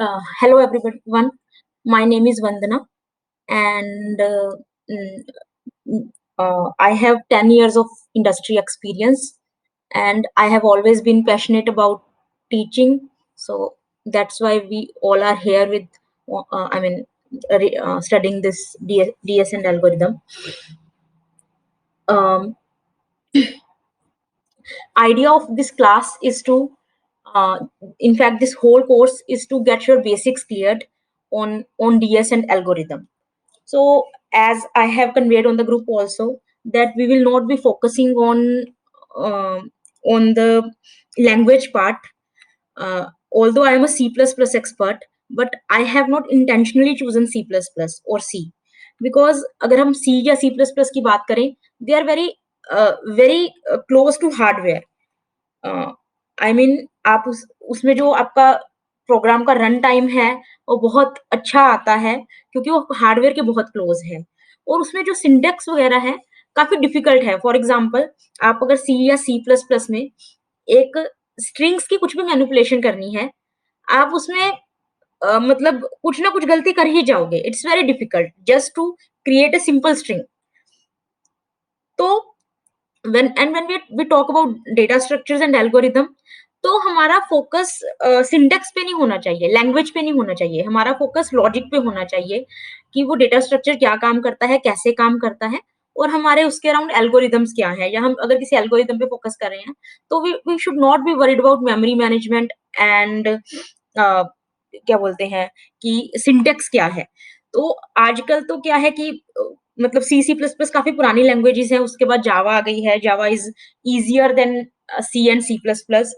Hello everyone. My name is Vandana, and mm, I have 10 years of industry experience, and I have always been passionate about teaching. So that's why we all are here with, I mean, studying this DS and algorithm. Um, Idea of this class is to, uh, in fact, this whole course is to get your basics cleared on DS and algorithm. So, as I have conveyed on the group also, that we will not be focusing on the language part. Although I am a C++ expert, but I have not intentionally chosen C++ or C, because अगर हम C या C++ की बात करें, they are very close to hardware. I mean आप उसमें जो आपका प्रोग्राम का रन टाइम है वो बहुत अच्छा आता है, क्योंकि वो हार्डवेयर के बहुत क्लोज है, और उसमें जो सिंटेक्स वगैरह है काफी डिफिकल्ट है। फॉर एग्जांपल, आप अगर सी या सी प्लस प्लस में एक स्ट्रिंग्स की कुछ भी मैनिपुलेशन करनी है, आप उसमें मतलब कुछ ना कुछ गलती कर ही जाओगे। It's very difficult just to create a simple string. तो when we talk about data structures and algorithm, तो हमारा फोकस सिंटेक्स पे नहीं होना चाहिए, लैंग्वेज पे नहीं होना चाहिए, हमारा फोकस लॉजिक पे होना चाहिए कि वो डेटा स्ट्रक्चर क्या काम करता है, कैसे काम करता है, और हमारे उसके अराउंड एल्गोरिदम्स क्या है। या हम अगर किसी एल्गोरिदम पे फोकस कर रहे हैं, तो we should not be worried about memory management and क्या बोलते हैं कि सिंटेक्स क्या है। तो आजकल तो क्या है कि मतलब सी सी प्लस प्लस काफी पुरानी लैंग्वेजेस है, उसके बाद जावा आ गई है। Java is easier than C and C plus plus,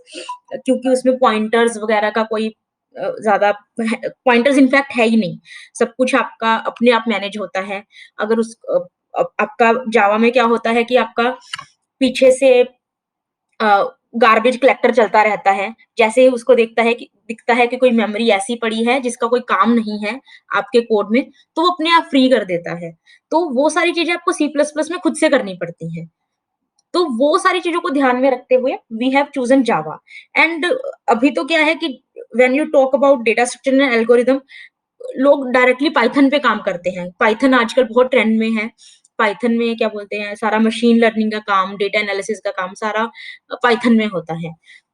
क्योंकि उसमें पॉइंटर्स वगैरह का कोई ज्यादा पॉइंटर्स इनफैक्ट है ही नहीं। सब कुछ आपका अपने आप मैनेज होता है। अगर आपका जावा में क्या होता है कि आपका पीछे से गार्बेज कलेक्टर चलता रहता है। जैसे ही उसको दिखता है कि कोई मेमोरी ऐसी पड़ी है जिसका कोई काम नहीं है आपके कोड में, तो वो अपने आप फ्री कर देता है। तो वो सारी चीजें आपको सी प्लस प्लस में खुद से करनी पड़ती हैं। तो वो सारी चीजों को ध्यान में रखते हुए we have chosen Java. And अभी तो क्या है कि when you talk about data structure and algorithm, लोग डायरेक्टली पाइथन पे काम करते हैं। पाइथन आजकल बहुत ट्रेंड में है। पाइथन में क्या बोलते हैं, सारा मशीन लर्निंग का काम, डेटा एनालिसिस का काम सारा पाइथन में होता है।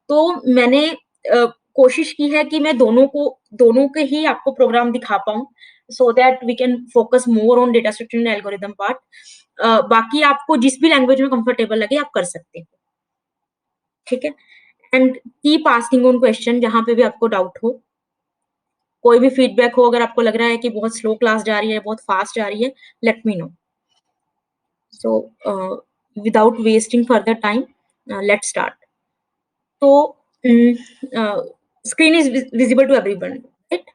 तो मैंने कोशिश की है कि मैं दोनों के ही आपको प्रोग्राम दिखा पाऊँ, so that we can focus more on data structure and algorithm part. बाकी आपको जिस भी लैंग्वेज में कंफर्टेबल लगे आप कर सकते हो, ठीक है। And keep asking on question जहां पे भी आपको डाउट हो। कोई भी फीडबैक हो, अगर आपको लग रहा है कि बहुत स्लो क्लास जा रही है, बहुत फास्ट जा रही है, let me know. So without wasting further time, let's start. तो screen is visible to everyone, right?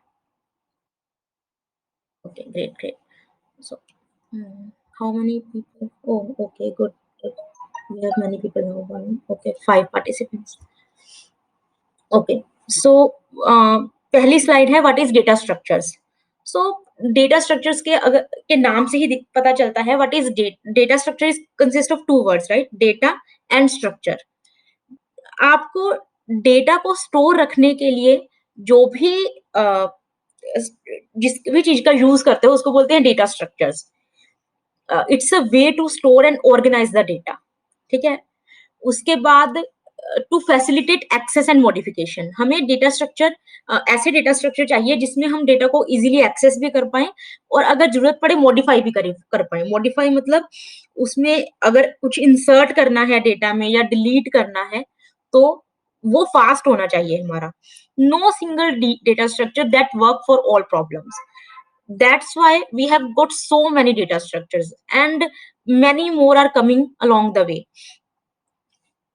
Okay, great great. So how many people? Oh, okay, good, good. We have many people now. Okay, 5 participants. Okay, so पहली slide है what is data structures. So data structures के नाम से ही पता चलता है what is data structure is consist of two words, right? Data and structure. आपको डेटा को स्टोर रखने के लिए जो भी जिस भी चीज का यूज करते हो उसको बोलते हैं data structures. It's a way to store and organise the data, ठीक है। उसके बाद to facilitate access and modification, हमें डेटा स्ट्रक्चर ऐसे डेटा स्ट्रक्चर चाहिए जिसमें हम डेटा को इजीली एक्सेस भी कर पाए, और अगर जरूरत पड़े मॉडिफाई भी कर पाए। मॉडिफाई मतलब उसमें अगर कुछ इंसर्ट करना है डेटा में या डिलीट करना है, तो वो फास्ट होना चाहिए हमारा। No single data structure that work for all problems. That's why we have got so many data structures, and many more are coming along the way.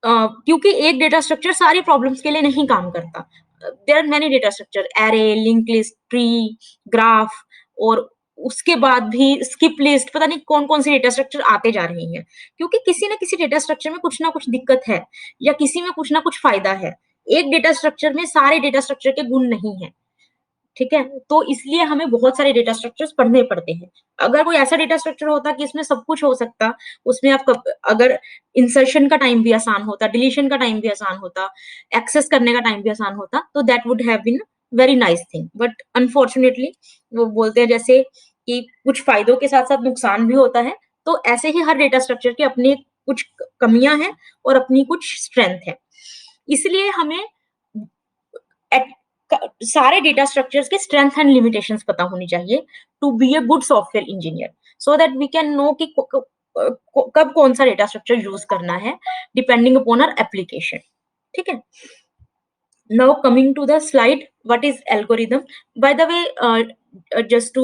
क्योंकि एक डेटा स्ट्रक्चर सारी प्रॉब्लम्स के लिए नहीं काम करता। There are many data structure, array, link list, tree, graph, और उसके बाद भी स्किप लिस्ट, पता नहीं कौन कौन से डेटा स्ट्रक्चर आते जा रहे हैं, क्योंकि किसी ना किसी डेटा स्ट्रक्चर में कुछ ना कुछ दिक्कत है, या किसी में कुछ ना कुछ फायदा है। एक डेटा स्ट्रक्चर में सारे डेटा स्ट्रक्चर के गुण नहीं है, ठीक है। तो इसलिए हमें बहुत सारे डेटा स्ट्रक्चर्स पढ़ने पड़ते हैं। अगर कोई ऐसा डेटा स्ट्रक्चर होता कि इसमें सब कुछ हो सकता, उसमें अगर इंसर्शन का टाइम भी आसान होता, डिलीशन का टाइम भी आसान होता, एक्सेस करने का टाइम भी आसान होता, तो that would have been very nice thing, but unfortunately वो बोलते हैं जैसे कि कुछ फायदों के साथ साथ नुकसान भी होता है, तो ऐसे ही हर डेटा स्ट्रक्चर की अपनी कुछ कमियां हैं और अपनी कुछ स्ट्रेंथ है। इसलिए हमें एट- सारे डेटा स्ट्रक्चर्स के स्ट्रेंथ एंड लिमिटेशंस पता होनी चाहिए to be a good software engineer, so that we can know कि कब कौन सा डेटा स्ट्रक्चर यूज करना है डिपेंडिंग अपॉन आवर एप्लीकेशन। ठीक है। Now coming to the slide, what is algorithm? By the way, just to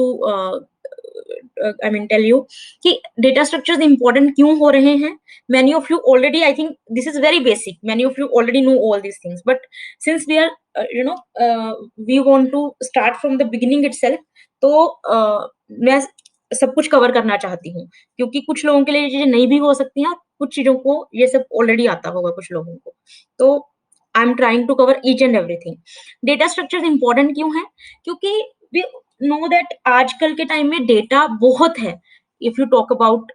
I mean tell you कि data structures important क्यों हो रहे हैं? Many of you already, I think this is very basic. Many of you already know all these things. But since we are, we want to start from the beginning itself, तो मैं सब कुछ cover करना चाहती हूँ, क्योंकि कुछ लोगों के लिए ये चीजें नहीं भी हो सकती हैं, कुछ चीजों को ये सब ऑलरेडी आता होगा कुछ लोगों को। तो I am trying to cover each and everything. Data structure important क्यों है? क्योंकि वी नो दैट आजकल के टाइम में डेटा बहुत है। If you talk about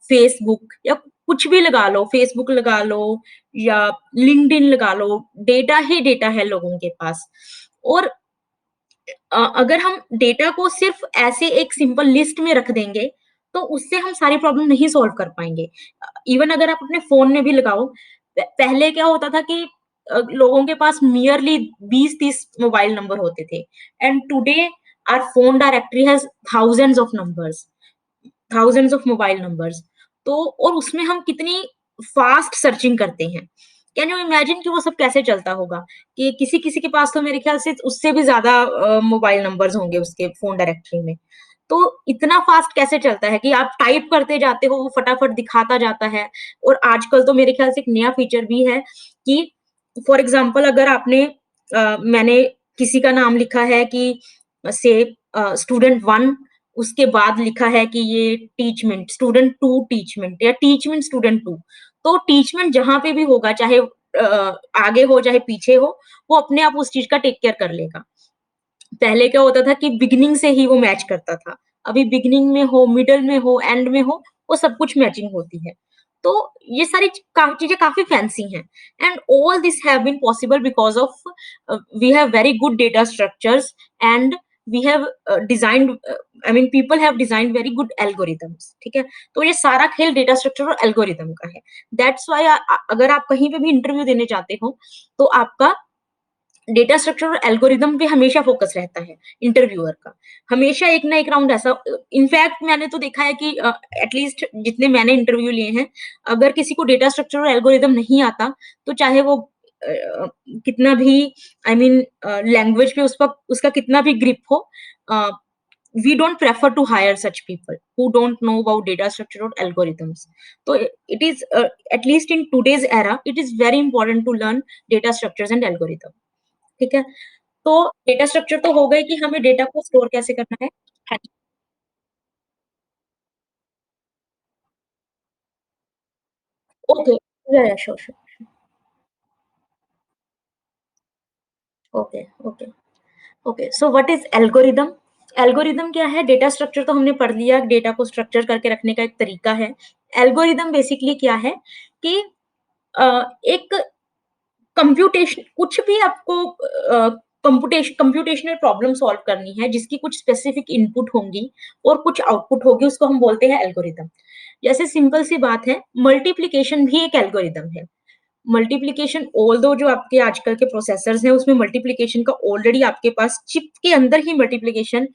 Facebook या कुछ भी लगा लो, फेसबुक लगा लो या लिंक्डइन लगा लो, डेटा ही डेटा है लोगों के पास। और अगर हम डेटा को सिर्फ ऐसे एक सिंपल लिस्ट में रख देंगे, तो उससे हम सारी प्रॉब्लम नहीं सॉल्व कर पाएंगे। इवन अगर आप अपने फोन में भी लगाओ, पहले क्या होता था कि लोगों के पास नियरली 20-30 मोबाइल नंबर होते थे, and today our phone directory has thousands of mobile numbers. तो और उसमें हम कितनी फास्ट सर्चिंग करते हैं। कैन यू इमेजिन कि वो सब कैसे चलता होगा? कि किसी किसी के पास तो मेरे ख्याल से उससे भी ज्यादा मोबाइल नंबर्स होंगे उसके फोन डायरेक्टरी में। तो इतना फास्ट कैसे चलता है कि आप टाइप करते जाते हो, वो फटाफट दिखाता जाता है। और आजकल तो मेरे ख्याल से एक नया फीचर भी है कि फॉर एग्जाम्पल अगर मैंने किसी का नाम लिखा है कि से स्टूडेंट वन, उसके बाद लिखा है कि ये टीचमेंट स्टूडेंट टू टीचमेंट या टीचमेंट स्टूडेंट टू, तो टीचमेंट जहां पे भी होगा, चाहे आगे हो चाहे पीछे हो, वो अपने आप उस चीज का टेक केयर कर लेगा। पहले क्या होता था कि बिगिनिंग से ही वो मैच करता था। अभी बिगिनिंग में हो, मिडल में हो, एंड में हो, वो सब कुछ मैचिंग होती है। तो ये सारी चीजें काफी फैंसी हैं, and all this have been possible because of we have very good data structures, and we have designed, I mean people have designed very good algorithms. ठीक है। तो ये सारा खेल डेटा स्ट्रक्चर और एल्गोरिथम का है। दैट्स वाई अगर आप कहीं पे भी इंटरव्यू देने जाते हो, तो आपका डेटा स्ट्रक्चर और एल्गोरिदम पे हमेशा फोकस रहता है इंटरव्यूअर का। हमेशा एक ना एक राउंड ऐसा, इनफैक्ट मैंने तो देखा है कि एटलीस्ट जितने मैंने इंटरव्यू लिए हैं, अगर किसी को डेटा स्ट्रक्चर और एल्गोरिदम नहीं आता, तो चाहे वो कितना भी, आई मीन लैंग्वेज पे उसका कितना भी ग्रिप हो, we don't prefer to hire such people who don't know about data structure or algorithms. So it is at least in today's era, it is very important to learn data structures and algorithms. ठीक है। तो data structure तो हो गए कि हमें data को store कैसे करना है। हाँ जी। Okay. Sure sure. Okay okay okay. So what is algorithm? Algorithm क्या है? डेटा स्ट्रक्चर तो हमने पढ़ लिया, डेटा को स्ट्रक्चर करके रखने का एक तरीका है। एल्गोरिदम बेसिकली क्या है कि एक कंप्यूटेशन, कुछ भी आपको कंप्यूटेशनल प्रॉब्लम सॉल्व करनी है जिसकी कुछ स्पेसिफिक इनपुट होंगी और कुछ आउटपुट होगी, उसको हम बोलते हैं एल्गोरिदम। जैसे सिंपल सी बात है, मल्टीप्लिकेशन भी एक एल्गोरिदम है। मल्टीप्लिकेशन, ऑल्दो जो आपके आजकल के प्रोसेसर्स हैं उसमें मल्टीप्लिकेशन का ऑलरेडी आपके पास चिप के अंदर ही मल्टीप्लिकेशन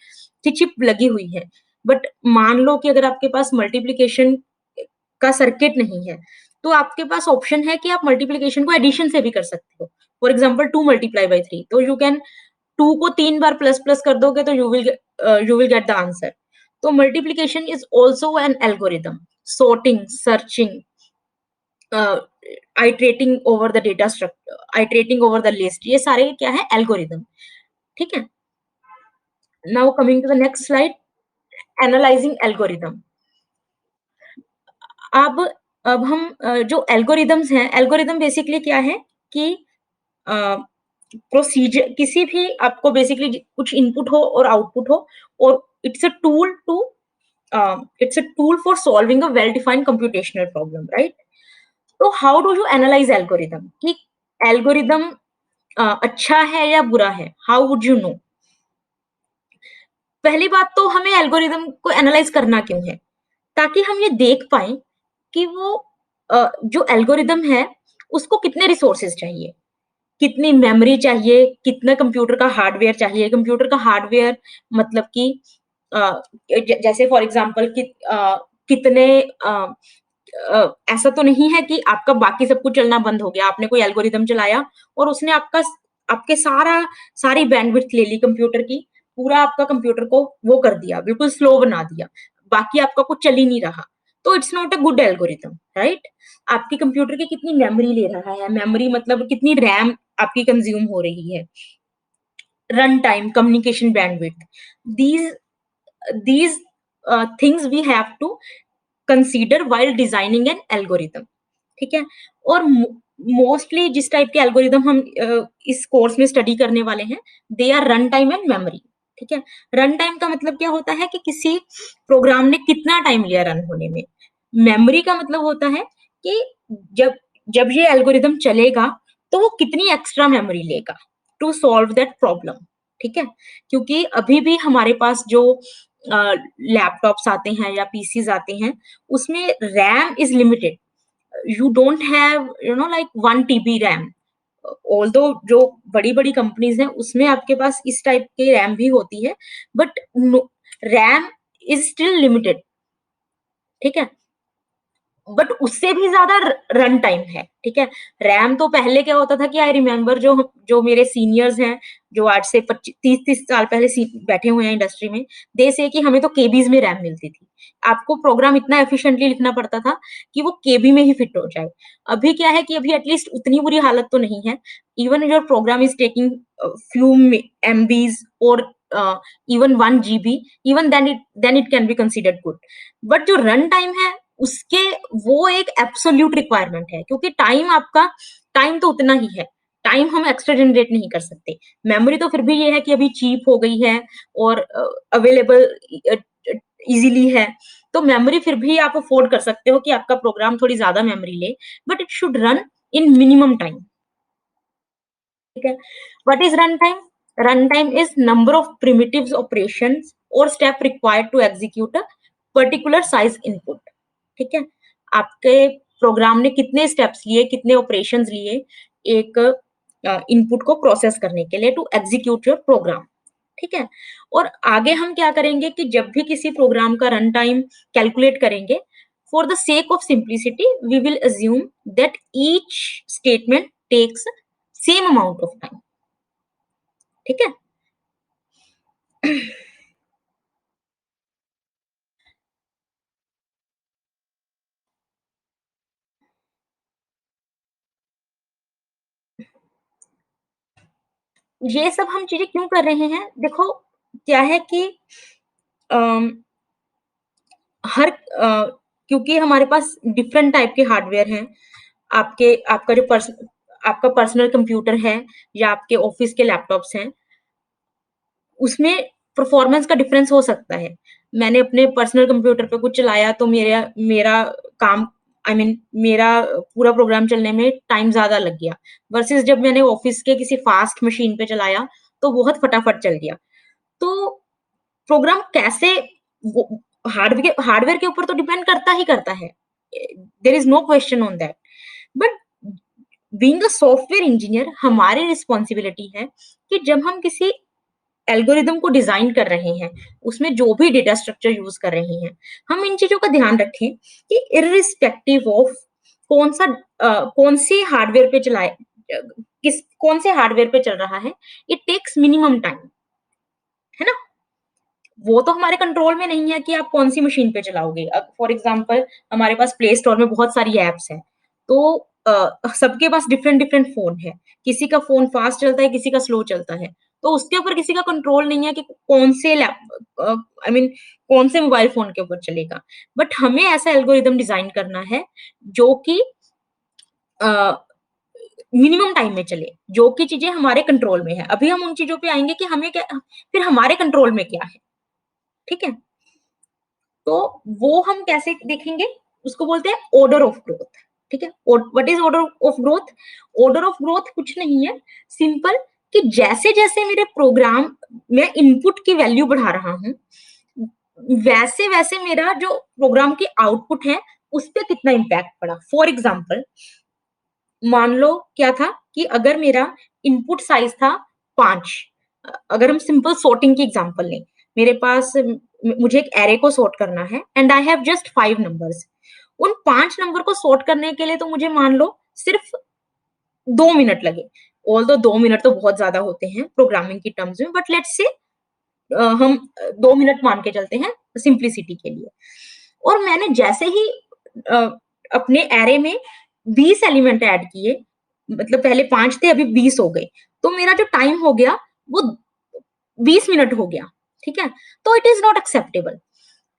की चिप लगी हुई है, बट मान लो कि अगर आपके पास मल्टीप्लिकेशन का सर्किट नहीं है, तो आपके पास ऑप्शन है कि आप मल्टीप्लिकेशन को एडिशन से भी कर सकते हो। फॉर एग्जाम्पल 2 × 3, तो यू कैन 2 को 3 बार प्लस प्लस कर दोगे तो you will get the answer. तो multiplication is also an algorithm, sorting, searching, iterating over the data structure, iterating over the list, ये सारे क्या है? एल्गोरिदम। ठीक है। Now coming to the next slide, analysing algorithm. अब अब हम जो एल्गोरिदम्स हैं, एल्गोरिदम बेसिकली क्या है कि प्रोसीजर, किसी भी आपको बेसिकली कुछ इनपुट हो और आउटपुट हो, और it's a tool to it's a tool for solving a well defined computational problem, right? तो how do you analyse algorithm? कि एल्गोरिदम अच्छा है या बुरा है, हाउ वुड यू नो? पहली बात तो हमें एल्गोरिदम को एनालाइज करना क्यों है? ताकि हम ये देख पाएँ कि वो जो एल्गोरिदम है, उसको कितने रिसोर्सेज़ चाहिए, कितनी मेमोरी चाहिए, कितना कंप्यूटर का हार्डवेयर चाहिए। कंप्यूटर का हार्डवेयर मतलब कि अ, जैसे फॉर एग्ज़ाम्पल कितने ऐसा तो नहीं है कि आपका बाकी सब कुछ चलना बंद हो गया। आपने कोई एल्गोरिदम चलाया और उसने आपके सारी बैंडविड्थ ले ली कंप्यूटर की, पूरा आपका कंप्यूटर को वो कर दिया, बिल्कुल स्लो बना दिया। बाकी आपका कुछ चल ही नहीं रहा। तो it's not a good algorithm, right? आपके कंप्यूटर की कितनी मेमोरी ले रहा है, मेमोरी मतलब कितनी रैम आपकी कंज्यूम हो रही है, run time, communication bandwidth, these these things we have to consider while designing an algorithm. ठीक है? और मोस्टली जिस टाइप के एल्गोरिदम हम इस कोर्स में स्टडी करने वाले हैं, they are run time and memory. ठीक है? रन टाइम का मतलब क्या होता है कि किसी प्रोग्राम ने कितना टाइम लिया रन होने में। मेमोरी का मतलब होता है कि जब जब ये एल्गोरिदम चलेगा, तो वो कितनी एक्स्ट्रा मेमोरी लेगा टू सॉल्व दैट प्रॉब्लम। ठीक है? क्योंकि अभी भी हमारे पास जो लैपटॉप्स आते हैं या पीसीज़ आते हैं, उसमें RAM is limited. You don't have like 1 TB RAM. Although जो बड़ी-बड़ी कंपनीज़ हैं उसमें आपके पास इस टाइप की रैम भी होती है, but no, RAM is still limited. ठीक है? बट उससे भी ज़्यादा रन टाइम है, ठीक है? रैम तो पहले क्या होता था कि आई रिमेंबर जो मेरे सीनियर्स हैं, जो आज से 30-30 साल पहले बैठे हुए हैं इंडस्ट्री में, दे से कि हमें तो केबीज़ में रैम मिलती थी। आपको प्रोग्राम इतना एफिशिएंटली लिखना पड़ता था कि वो केबी में ही फिट हो जाए। अभी क्या है कि अभी एटलीस्ट उतनी बुरी हालत तो नहीं है। Even your program is taking few MBs और even 1 GB, even then it can be considered good. But जो रन टाइम है उसके वो एक एब्सोल्यूट रिक्वायरमेंट है, क्योंकि टाइम तो उतना ही है। टाइम हम एक्स्ट्रा जनरेट नहीं कर सकते। मेमोरी तो फिर भी ये है कि अभी चीप हो गई है और अवेलेबल इजीली है। तो मेमोरी फिर भी आप अफोर्ड कर सकते हो कि आपका प्रोग्राम थोड़ी ज्यादा मेमोरी ले, but it should run in minimum time. ठीक है? What is run time? Run time is number of primitives operations और step required to execute a particular size input. ठीक है? आपके प्रोग्राम ने कितने स्टेप्स लिए, कितने ऑपरेशंस लिए एक इनपुट को प्रोसेस करने के लिए टू एग्जीक्यूट योर प्रोग्राम। ठीक है? और आगे हम क्या करेंगे कि जब भी किसी प्रोग्राम का रन टाइम कैलकुलेट करेंगे, for the sake of simplicity we will assume that each statement takes same amount of time. ठीक है? ये सब हम चीजें क्यों कर रहे हैं? देखो, क्या है कि अम, हर क्योंकि हमारे पास डिफरेंट टाइप के हार्डवेयर हैं। आपके आपका जो पर्स आपका पर्सनल कंप्यूटर है या आपके ऑफिस के लैपटॉप्स हैं, उसमें परफॉर्मेंस का डिफरेंस हो सकता है। मैंने अपने पर्सनल कंप्यूटर पे कुछ चलाया तो मेरा मेरा काम आई I मीन मेरा पूरा प्रोग्राम चलने में टाइम ज़्यादा लग गया, वर्सेस जब मैंने ऑफिस के किसी फास्ट मशीन पे चलाया, तो बहुत फटाफट चल गया। तो प्रोग्राम कैसे वो हार्डवेयर के ऊपर तो डिपेंड करता ही करता है। There is no question on that. But being a software engineer हमारी रिस्पॉन्सिबिलिटी है कि जब हम किसी एल्गोरिदम को डिजाइन कर रहे हैं, उसमें जो भी डेटा स्ट्रक्चर यूज कर रहे हैं, हम इन चीजों का ध्यान रखें कि इर्रिस्पेक्टिव ऑफ कौन से हार्डवेयर पे चलाए, किस कौन से हार्डवेयर पे चल रहा है, इट टेक्स मिनिमम टाइम। है ना? वो तो हमारे कंट्रोल में नहीं है कि आप कौन सी मशीन पे चलाओगे। अब फॉर एग्जांपल हमारे पास प्ले स्टोर में बहुत सारी एप्स हैं, तो सबके पास डिफरेंट डिफरेंट फोन है। किसी का फोन फास्ट चलता है, किसी का स्लो चलता है। तो उसके ऊपर किसी का कंट्रोल नहीं है कि कौन से लैप आई मीन कौन से मोबाइल फोन के ऊपर चलेगा। बट हमें ऐसा एल्गोरिदम डिजाइन करना है जो कि मिनिमम टाइम में चले, जो कि चीजें हमारे कंट्रोल में है। अभी हम उन चीजों पे आएंगे कि हमें क्या, फिर हमारे कंट्रोल में क्या है। ठीक है? तो वो हम कैसे देखेंगे? उसको बोलते हैं ऑर्डर ऑफ ग्रोथ। ठीक है। What is order of growth? Order of growth कुछ नहीं है, सिंपल, कि जैसे जैसे मेरे प्रोग्राम में इनपुट की वैल्यू बढ़ा रहा हूं, वैसे वैसे मेरा जो प्रोग्राम की आउटपुट है उस पर कितना इम्पैक्ट पड़ा। फॉर एग्जाम्पल, मान लो क्या था कि अगर मेरा इनपुट साइज था 5, अगर हम सिंपल सॉर्टिंग की एग्जांपल लें, मेरे पास मुझे एक एरे को सॉर्ट करना है and I have just 5 numbers. उन 5 नंबर को सॉर्ट करने के लिए तो मुझे मान लो सिर्फ 2 मिनट लगे। ऑल्दो 2 मिनट तो बहुत ज्यादा होते हैं प्रोग्रामिंग की टर्म्स में, बट लेट्स से हम 2 मिनट मान के चलते हैं सिंप्लिसिटी के लिए। और मैंने जैसे ही अ, अपने एरे में 20 एलिमेंट ऐड किए, मतलब पहले 5 थे अभी 20 हो गए, तो मेरा जो टाइम हो गया वो 20 मिनट हो गया। ठीक है, तो it is not acceptable.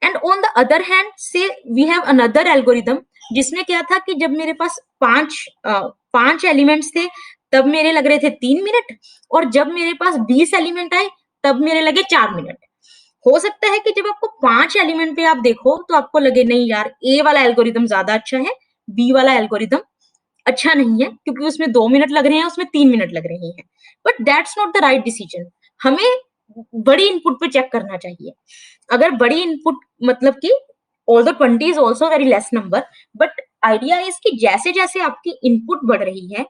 And on the other hand से वी हैव अनदर एल्गोरिदम, जिसमें क्या था कि जब मेरे पास 5 एलिमेंट्स थे तब मेरे लग रहे थे 3 मिनट, और जब मेरे पास 20 एलिमेंट आए तब मेरे लगे 4 मिनट। हो सकता है कि जब आपको 5 एलिमेंट पे आप देखो तो आपको लगे नहीं यार, ए वाला एल्गोरिदम ज्यादा अच्छा है, बी वाला एल्गोरिदम अच्छा नहीं है, क्योंकि उसमें 2 मिनट लग रहे हैं, उसमें 3 मिनट लग रहे हैं। But that's not the right decision. हमें बड़ी इनपुट पे चेक करना चाहिए। अगर बड़ी इनपुट मतलब कि although 20 is also very less number, but idea is कि जैसे जैसे आपकी इनपुट बढ़ रही है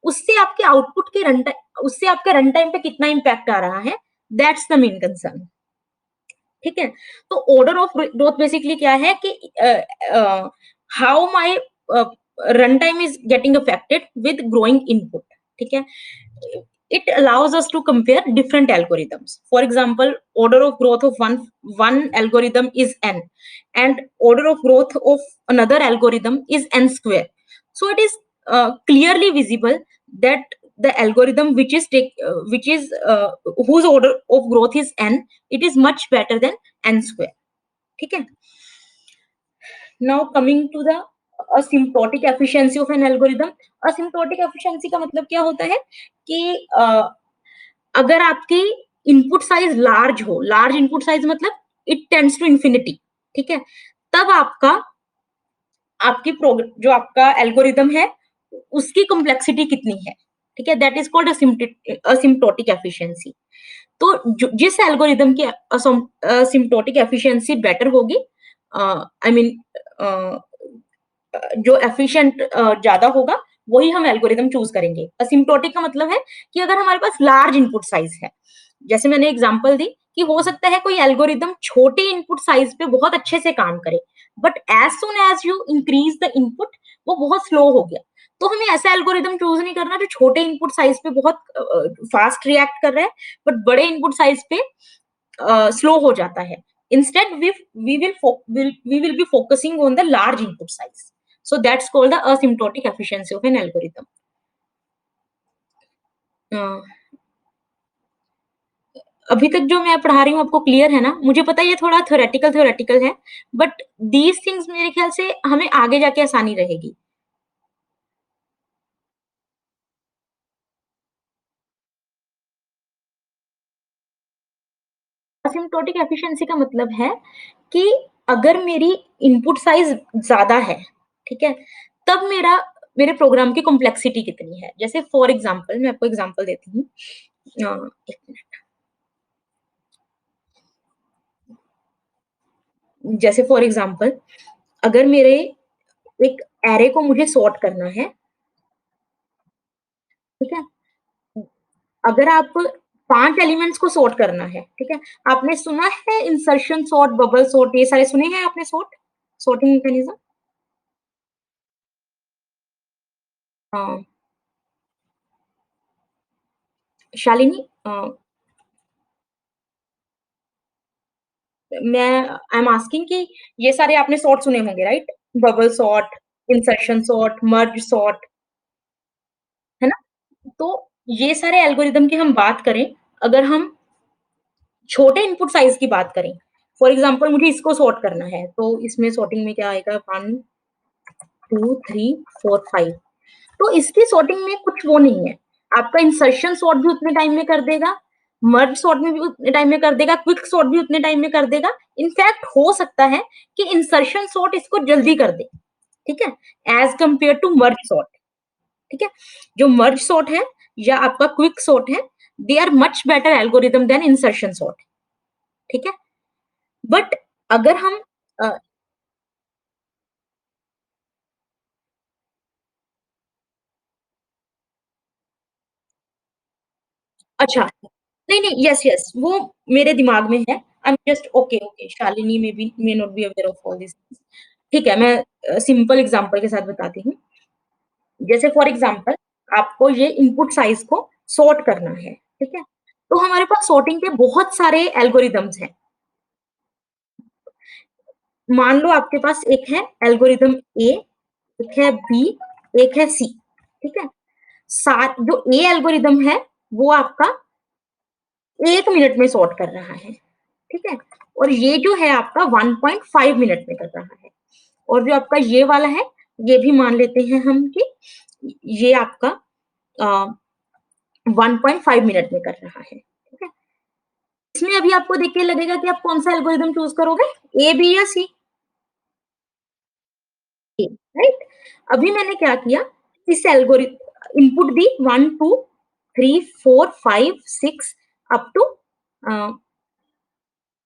उससे आपके आउटपुट के रन टाइम, उससे आपके रन टाइम पे कितना इम्पैक्ट आ रहा है, दैट्स द मेन कंसर्न। ठीक है, तो ऑर्डर ऑफ ग्रोथ बेसिकली क्या है कि how my run time is getting affected with growing input. ठीक है, it allows us to compare different algorithms. For example, order of growth of one algorithm is n, and order of growth of another algorithm is n square. So it is clearly visible that the algorithm which is whose order of growth is n, it is much better than n square. ठीक है, now coming to the asymptotic efficiency of an algorithm. asymptotic efficiency का मतलब क्या होता है कि अगर आपकी इनपुट साइज लार्ज हो, लार्ज इनपुट साइज मतलब इट टेंड्स टू इंफिनिटी, ठीक है, तब आपकी जो आपका एल्गोरिदम है उसकी कॉम्प्लेक्सिटी कितनी है। ठीक है, that is called asymptotic efficiency. तो जिस एल्गोरिदम की असिम्प्टोटिक एफिशिएंसी बेटर होगी, आई मीन जो एफिशिएंट ज्यादा होगा, वही हम एल्गोरिदम चूज करेंगे। असिम्प्टोटिक का मतलब है कि अगर हमारे पास लार्ज इनपुट साइज है, जैसे मैंने एग्जांपल दी कि हो सकता है कोई एल्गोरिदम छोटे इनपुट साइज पे बहुत अच्छे से काम करे, but as soon as you increase the input वो बहुत स्लो हो गया। तो हमें ऐसा एल्गोरिदम चूज नहीं करना जो छोटे इनपुट साइज पे बहुत फास्ट रिएक्ट कर रहा है, बट बड़े इनपुट साइज पे स्लो हो जाता है। Instead, we will be focusing on the large input size. So that's called the asymptotic efficiency of an algorithm. Uh, अभी तक जो मैं पढ़ा रही हूँ आपको क्लियर है ना? मुझे पता है ये थोड़ा थ्योरेटिकल है, बट दीज थिंग्स मेरे ख्याल से हमें आगे जाके आसानी रहेगी। असिम्प्टोटिक एफिशिएंसी का मतलब है कि अगर मेरी इनपुट साइज ज्यादा है, ठीक है, तब मेरे प्रोग्राम की कॉम्प्लेक्सिटी कितनी है। जैसे फॉर एग्जांपल मैं आपको एग्जांपल देती हूँ। एक मिनट, जैसे फॉर एग्जांपल अगर मेरे एक एरे को मुझे सॉर्ट करना है, ठीक है, अगर आप 5 एलिमेंट्स को सॉर्ट करना है, ठीक है, आपने सुना है इंसर्शन सॉर्ट, बबल सॉर्ट, ये सारे सुने हैं आपने? Sorting mechanism. हाँ, शालिनी, मैं आई एम आस्किंग कि ये सारे आपने सॉर्ट सुने होंगे, right? Bubble sort, insertion sort, merge sort, है ना? तो ये सारे एल्गोरिदम की हम बात करें, अगर हम छोटे इनपुट साइज की बात करें, फॉर एग्जांपल मुझे इसको सॉर्ट करना है, तो इसमें सॉर्टिंग में क्या आएगा, 1 2 3 4 5। तो इसकी सॉर्टिंग में कुछ वो नहीं है, आपका इंसर्शन सॉर्ट भी उतने टाइम में कर देगा, मर्ज सॉर्ट में भी उतने टाइम में कर देगा, क्विक सॉर्ट भी उतने टाइम में कर देगा। इनफैक्ट हो सकता है कि इंसर्शन सॉर्ट इसको जल्दी कर दे, ठीक है, as compare to merge sort. ठीक है, जो मर्ज सॉर्ट है या आपका क्विक सॉर्ट है, they are much better algorithm than insertion sort. ठीक है, बट अगर हम अ, अच्छा, नहीं नहीं, यस यस, वो मेरे दिमाग में है। I am just okay okay, Shalini may be may not be aware of all this. ठीक है, मैं सिंपल एग्जांपल के साथ बताती हूँ। जैसे फॉर एग्जांपल आपको ये इनपुट साइज को सॉर्ट करना है, ठीक है? तो हमारे पास सॉर्टिंग के बहुत सारे एल्गोरिदम्स हैं। मान लो आपके पास एक है एल्गोरिदम ए, एक है बी, एक है सी, ठीक है? सात जो ए एल्गोरिदम है वो आपका 1 मिनट में सॉर्ट कर रहा है, ठीक है? और ये जो है आपका 1.5 मिनट में कर रहा है। और जो आपका ये वाला है, ये भी मान लेते हैं हम कि ये आपका 1.5 मिनट में कर रहा है, ठीक है? इसमें अभी आपको देख के लगेगा कि आप कौन सा एल्गोरिदम चूज करोगे, ए, बी या सी? ए, राइट? अभी मैंने क्या किया, इस एल्गोरिथम इनपुट दी 1 2 3 4 5 6 अप टू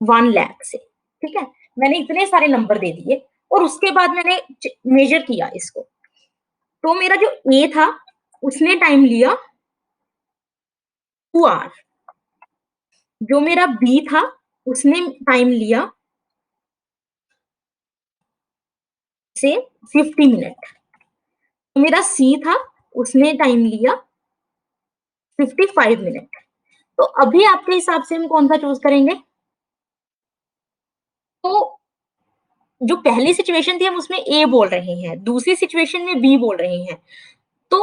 1 लाख से, ठीक है? मैंने इतने सारे नंबर दे दिए और उसके बाद मैंने मेजर किया इसको। तो मेरा जो ए था उसने टाइम लिया 2 आवर, जो मेरा बी था उसने टाइम लिया से 50 मिनट, मेरा सी था उसने टाइम लिया 55 मिनट। तो अभी आपके हिसाब से हम कौन सा चूज करेंगे? तो जो पहली सिचुएशन थी हम उसमें ए बोल रहे हैं, दूसरी सिचुएशन में बी बोल रहे हैं। तो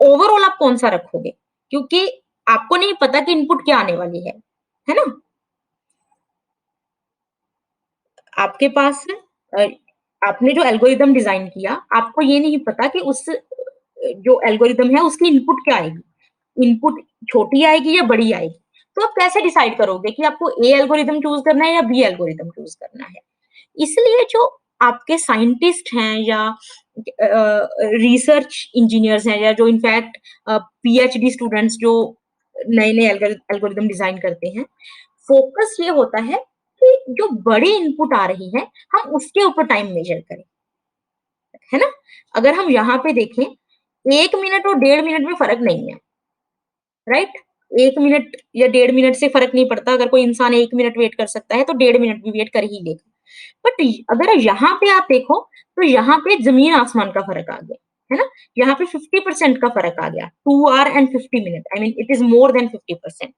ओवरऑल आप कौन सा रखोगे? क्योंकि आपको नहीं पता कि इनपुट क्या आने वाली है ना? आपके पास अ, आपने जो एल्गोरिदम डिजाइन किया, आपको ये नहीं पता कि उस जो एल्गोरिदम है उसकी इनपुट क्या आएगी, इनपुट छोटी आएगी या बड़ी आएगी। तो आप कैसे डिसाइड करोगे कि आपको ए एल्गोरिदम चूज करना है या बी एल्गोरिदम चूज करना है? इसलिए जो आपके साइंटिस्ट हैं या रिसर्च इंजीनियर्स हैं या जो इनफैक्ट पीएचडी स्टूडेंट्स जो नए नए एल्गोरिदम डिजाइन करते हैं, फोकस ये होता है कि जो बड़ी इनपुट आ रही है हम उसके ऊपर टाइम मेजर करें, है ना? अगर हम यहाँ पे देखें, 1 मिनट और 1.5 मिनट में फर्क नहीं है, राइट? 1 मिनट या 1.5 मिनट से फर्क नहीं पड़ता। अगर कोई इंसान 1 मिनट वेट कर सकता है तो 1.5 मिनट भी वेट कर ही लेगा। बट अगर यहाँ पे आप देखो तो यहाँ पे जमीन आसमान का फर्क आ गया, है ना? यहाँ पे 50% का फर्क आ गया, 2 our and 50 minute, I mean it is more than 50%।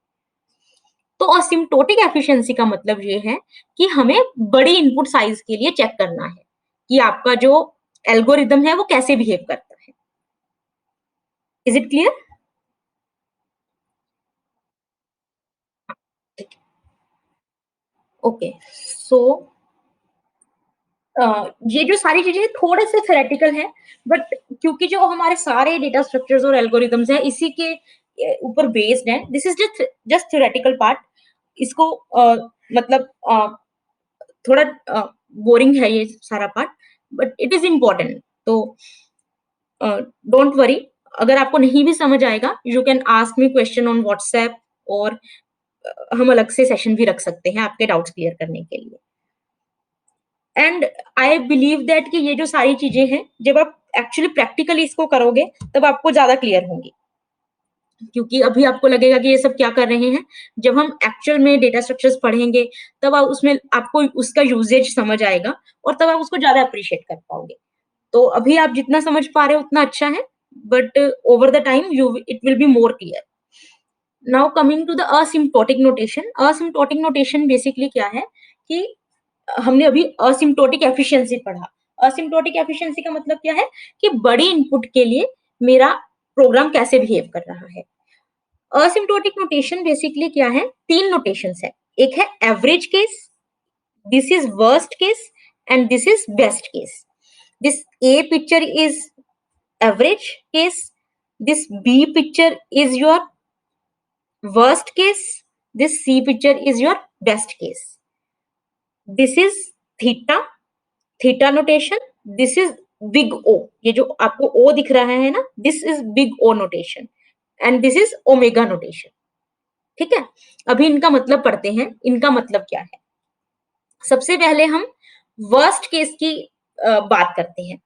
तो असिम्प्टोटिक एफिशिएंसी का मतलब ये है कि हमें बड़ी इनपुट साइज के लिए चेक करना है कि आपका जो एल्गोरिदम है वो कैसे बिहेव करता है। Is it clear? ओके, सो ये जो सारी चीजें थोड़े से थेरेटिकल हैं, बट क्योंकि जो हमारे सारे डेटा स्ट्रक्चर्स और एल्गोरिदम्स हैं इसी के ऊपर बेस्ड हैं, this is just just theoretical part. इसको मतलब थोड़ा बोरिंग है ये सारा part, but it is important. तो डोंट वरी, अगर आपको नहीं भी समझ आएगा you can ask me question on WhatsApp, और हम अलग से सेशन भी रख सकते हैं आपके डाउट्स क्लियर करने के लिए। एंड आई बिलीव दैट कि ये जो सारी चीजें हैं जब आप एक्चुअली प्रैक्टिकली इसको करोगे तब आपको ज्यादा क्लियर होंगी, क्योंकि अभी आपको लगेगा कि ये सब क्या कर रहे हैं। जब हम एक्चुअल में डेटा स्ट्रक्चर्स पढ़ेंगे तब आप उसमें आपको उसका यूजेज समझ आएगा और तब आप उसको ज्यादा अप्रिशिएट कर पाओगे। तो अभी आप जितना समझ पा रहे हो उतना अच्छा है, but over the time you it will be more clear. Now coming to the asymptotic notation. Asymptotic notation basically क्या है कि हमने अभी असिम्प्टोटिक एफिशिएंसी पढ़ा। असिम्प्टोटिक एफिशिएंसी का मतलब क्या है कि बड़ी इनपुट के लिए मेरा प्रोग्राम कैसे बिहेव कर रहा है। असिम्प्टोटिक नोटेशन बेसिकली क्या है, 3 नोटेशंस है। एक है average case, this is worst case and this is best case. This A picture is average case, this B picture is your worst case, this C picture is your best case. This is theta, theta notation. This is big O, ये जो आपको O दिख रहा है ना, this is big O notation and this is omega notation. ठीक है, अभी इनका मतलब पढ़ते हैं, इनका मतलब क्या है। सबसे पहले हम वर्स्ट केस की बात करते हैं।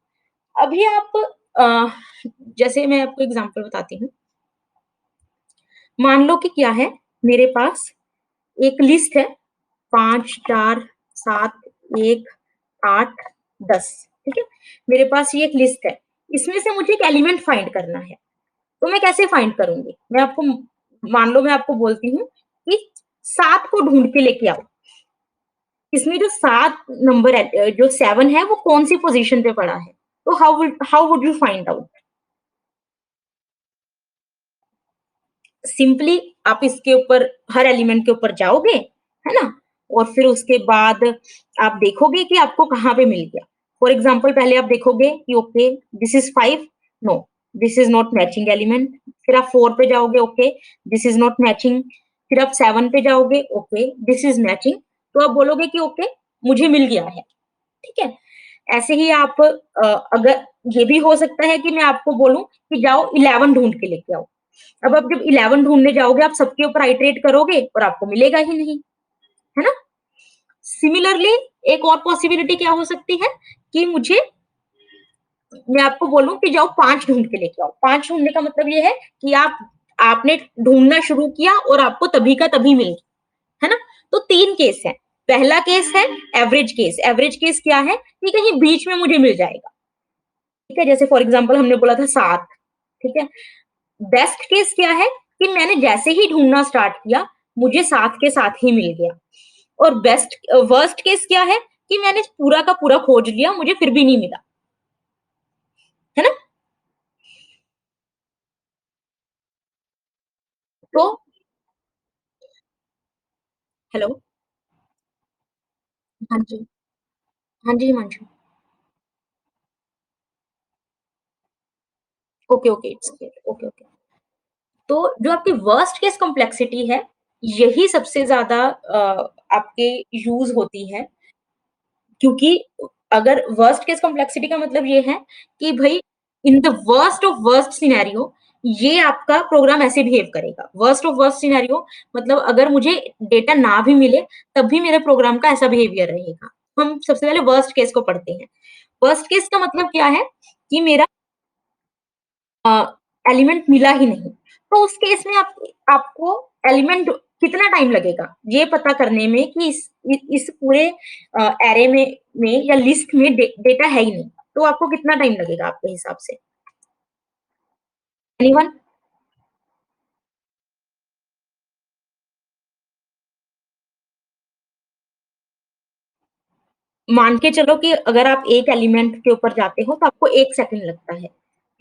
अभी आप अ, जैसे मैं आपको एग्जांपल बताती हूँ। मान लो कि क्या है, मेरे पास एक लिस्ट है 5, 4, 7, 1, 8, 10। ठीक है? मेरे पास ये एक लिस्ट है। इसमें से मुझे एक एलिमेंट फाइंड करना है। तो मैं कैसे फाइंड करूँगी? मैं आपको मान लो मैं आपको बोलती हूँ कि 7 को ढूँढ के लेके आओ। इसमें जो 7 नंबर है, जो 7 है वो कौन-सी पोज़ीशन पे पड़ा है? तो how would you find out? Simply आप इसके ऊपर हर एलिमेंट के ऊपर जाओगे, है ना? और फिर उसके बाद आप देखोगे कि आपको कहाँ पे मिल गया। फॉर एग्ज़ाम्पल पहले आप देखोगे कि okay this is 5, no this is not matching element. फिर आप 4 पे जाओगे, okay this is not matching. फिर आप 7 पे जाओगे, ओके दिस इज़ मैचिंग। तो आप बोलोगे कि ओके मुझे मिल गया है, ठीक है? ऐसे ही आप अगर ये भी हो सकता है कि मैं आपको बोलूँ कि जाओ 11 ढूँढ के लेके आओ। अब आप जब 11 ढूँढने जाओगे, आप सबके ऊपर आइटरेट करोगे और आपको मिलेगा ही नहीं, है ना? सिमिलरली एक और पॉसिबिलिटी क्या हो सकती है कि मुझे मैं आपको बोलूँ कि जाओ 5 ढूँढ के लेके आओ। 5 ढूँढने का मतलब ये है कि आपने ढूँढना शुरू किया और आपको तभी का तभी मिल गया, है ना? तो 3 केस हैं। पहला केस है एवरेज केस। एवरेज केस क्या है कि कहीं बीच में मुझे मिल जाएगा, ठीक है? जैसे फॉर एग्ज़ाम्पल हमने बोला था 7, ठीक है? बेस्ट केस क्या है कि मैंने जैसे ही ढूँढना स्टार्ट किया, मुझे साथ के साथ ही मिल गया। और वर्स्ट केस क्या है कि मैंने पूरा का पूरा खोज लिया, मुझे फिर भी नहीं मिला, है ना? तो हेलो? हाँ जी। हाँ जी, Himanshu. Okay, okay, it's clear. Okay, okay. तो जो आपकी वर्स्ट केस कॉम्प्लेक्सिटी है, यही सबसे ज़्यादा आपके यूज़ होती है, क्योंकि अगर वर्स्ट केस कॉम्प्लेक्सिटी का मतलब ये है कि भई इन the worst of worst scenario ये आपका प्रोग्राम ऐसे बिहेव करेगा। वर्स्ट ऑफ वर्स्ट सिनेरियो मतलब अगर मुझे डेटा ना भी मिले, तब भी मेरे प्रोग्राम का ऐसा बिहेवियर रहेगा। हम सबसे पहले वर्स्ट केस को पढ़ते हैं। वर्स्ट केस का मतलब क्या है कि मेरा अ, एलिमेंट मिला ही नहीं। तो उस केस में आपको एलिमेंट कितना टाइम लगेगा, ये पता करने में कि इस पूरे एरे में या लिस्ट में डेटा है ही नहीं। तो आपको कितना टाइम लगेगा आपके हिसाब से? एनीवन? मान के चलो कि अगर आप एक एलिमेंट के ऊपर जाते हो तो आपको 1 सेकंड लगता है।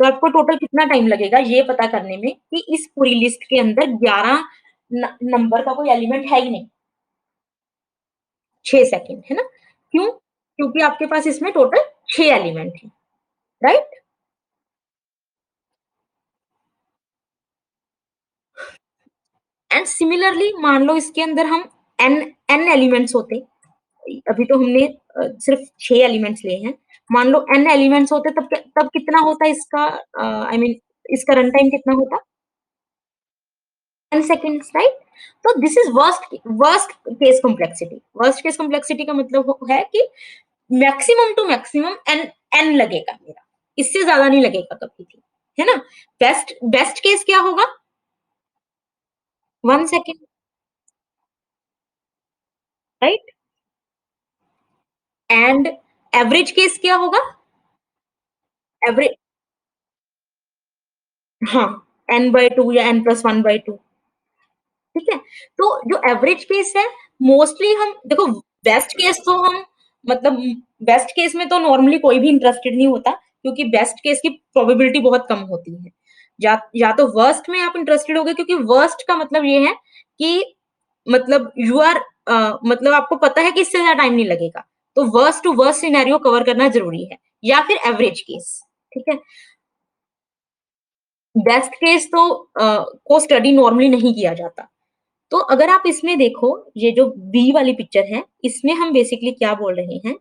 तो आपको टोटल कितना टाइम लगेगा ये पता करने में कि इस पूरी लिस्ट के अंदर 11 नंबर का कोई एलिमेंट है ही नहीं। 6 सेकंड, है ना? क्यों? क्योंकि आपके पास इसमें टोटल 6 एलिमेंट हैं, राइट? एंड सिमिलरली मान लो इसके अंदर हम एन एन एलिमेंट्स होते, अभी तो हमने सिर्फ 6 एलिमेंट्स लिए हैं। मान लो एन एलिमेंट्स होते तब कितना होता इसका आई मीन इसका रन टाइम कितना होता? 10 सेकंड्स, राइट? तो this is worst case complexity. Worst case complexity का मतलब है कि maximum to maximum n n लगेगा मेरा, इससे ज्यादा नहीं लगेगा कभी भी, है ना? बेस्ट बेस्ट केस क्या होगा? 1 second, right? And average case क्या होगा? एवरेज, हाँ, n बाय 2 या n प्लस 1 बाय 2, ठीक है? तो जो एवरेज केस है, मोस्टली हम देखो, बेस्ट केस तो हम मतलब बेस्ट केस में तो नॉर्मली कोई भी इंटरेस्टेड नहीं होता, क्योंकि बेस्ट केस की प्रोबेबिलिटी बहुत कम होती है। या तो वर्स्ट में आप इंटरेस्टेड होगे, क्योंकि वर्स्ट का मतलब ये है कि मतलब यू आर मतलब आपको पता है कि इससे ज़्यादा टाइम नहीं लगेगा। तो worst to worst scenario cover करना ज़रूरी है, या फिर एवरेज केस, ठीक है? बेस्ट केस तो को स्टडी नॉर्मली नहीं किया जाता। तो अगर आप इसमें देखो, ये जो बी वाली पिक्चर है, इसमें हम बेसिकली क्या बोल रहे हैं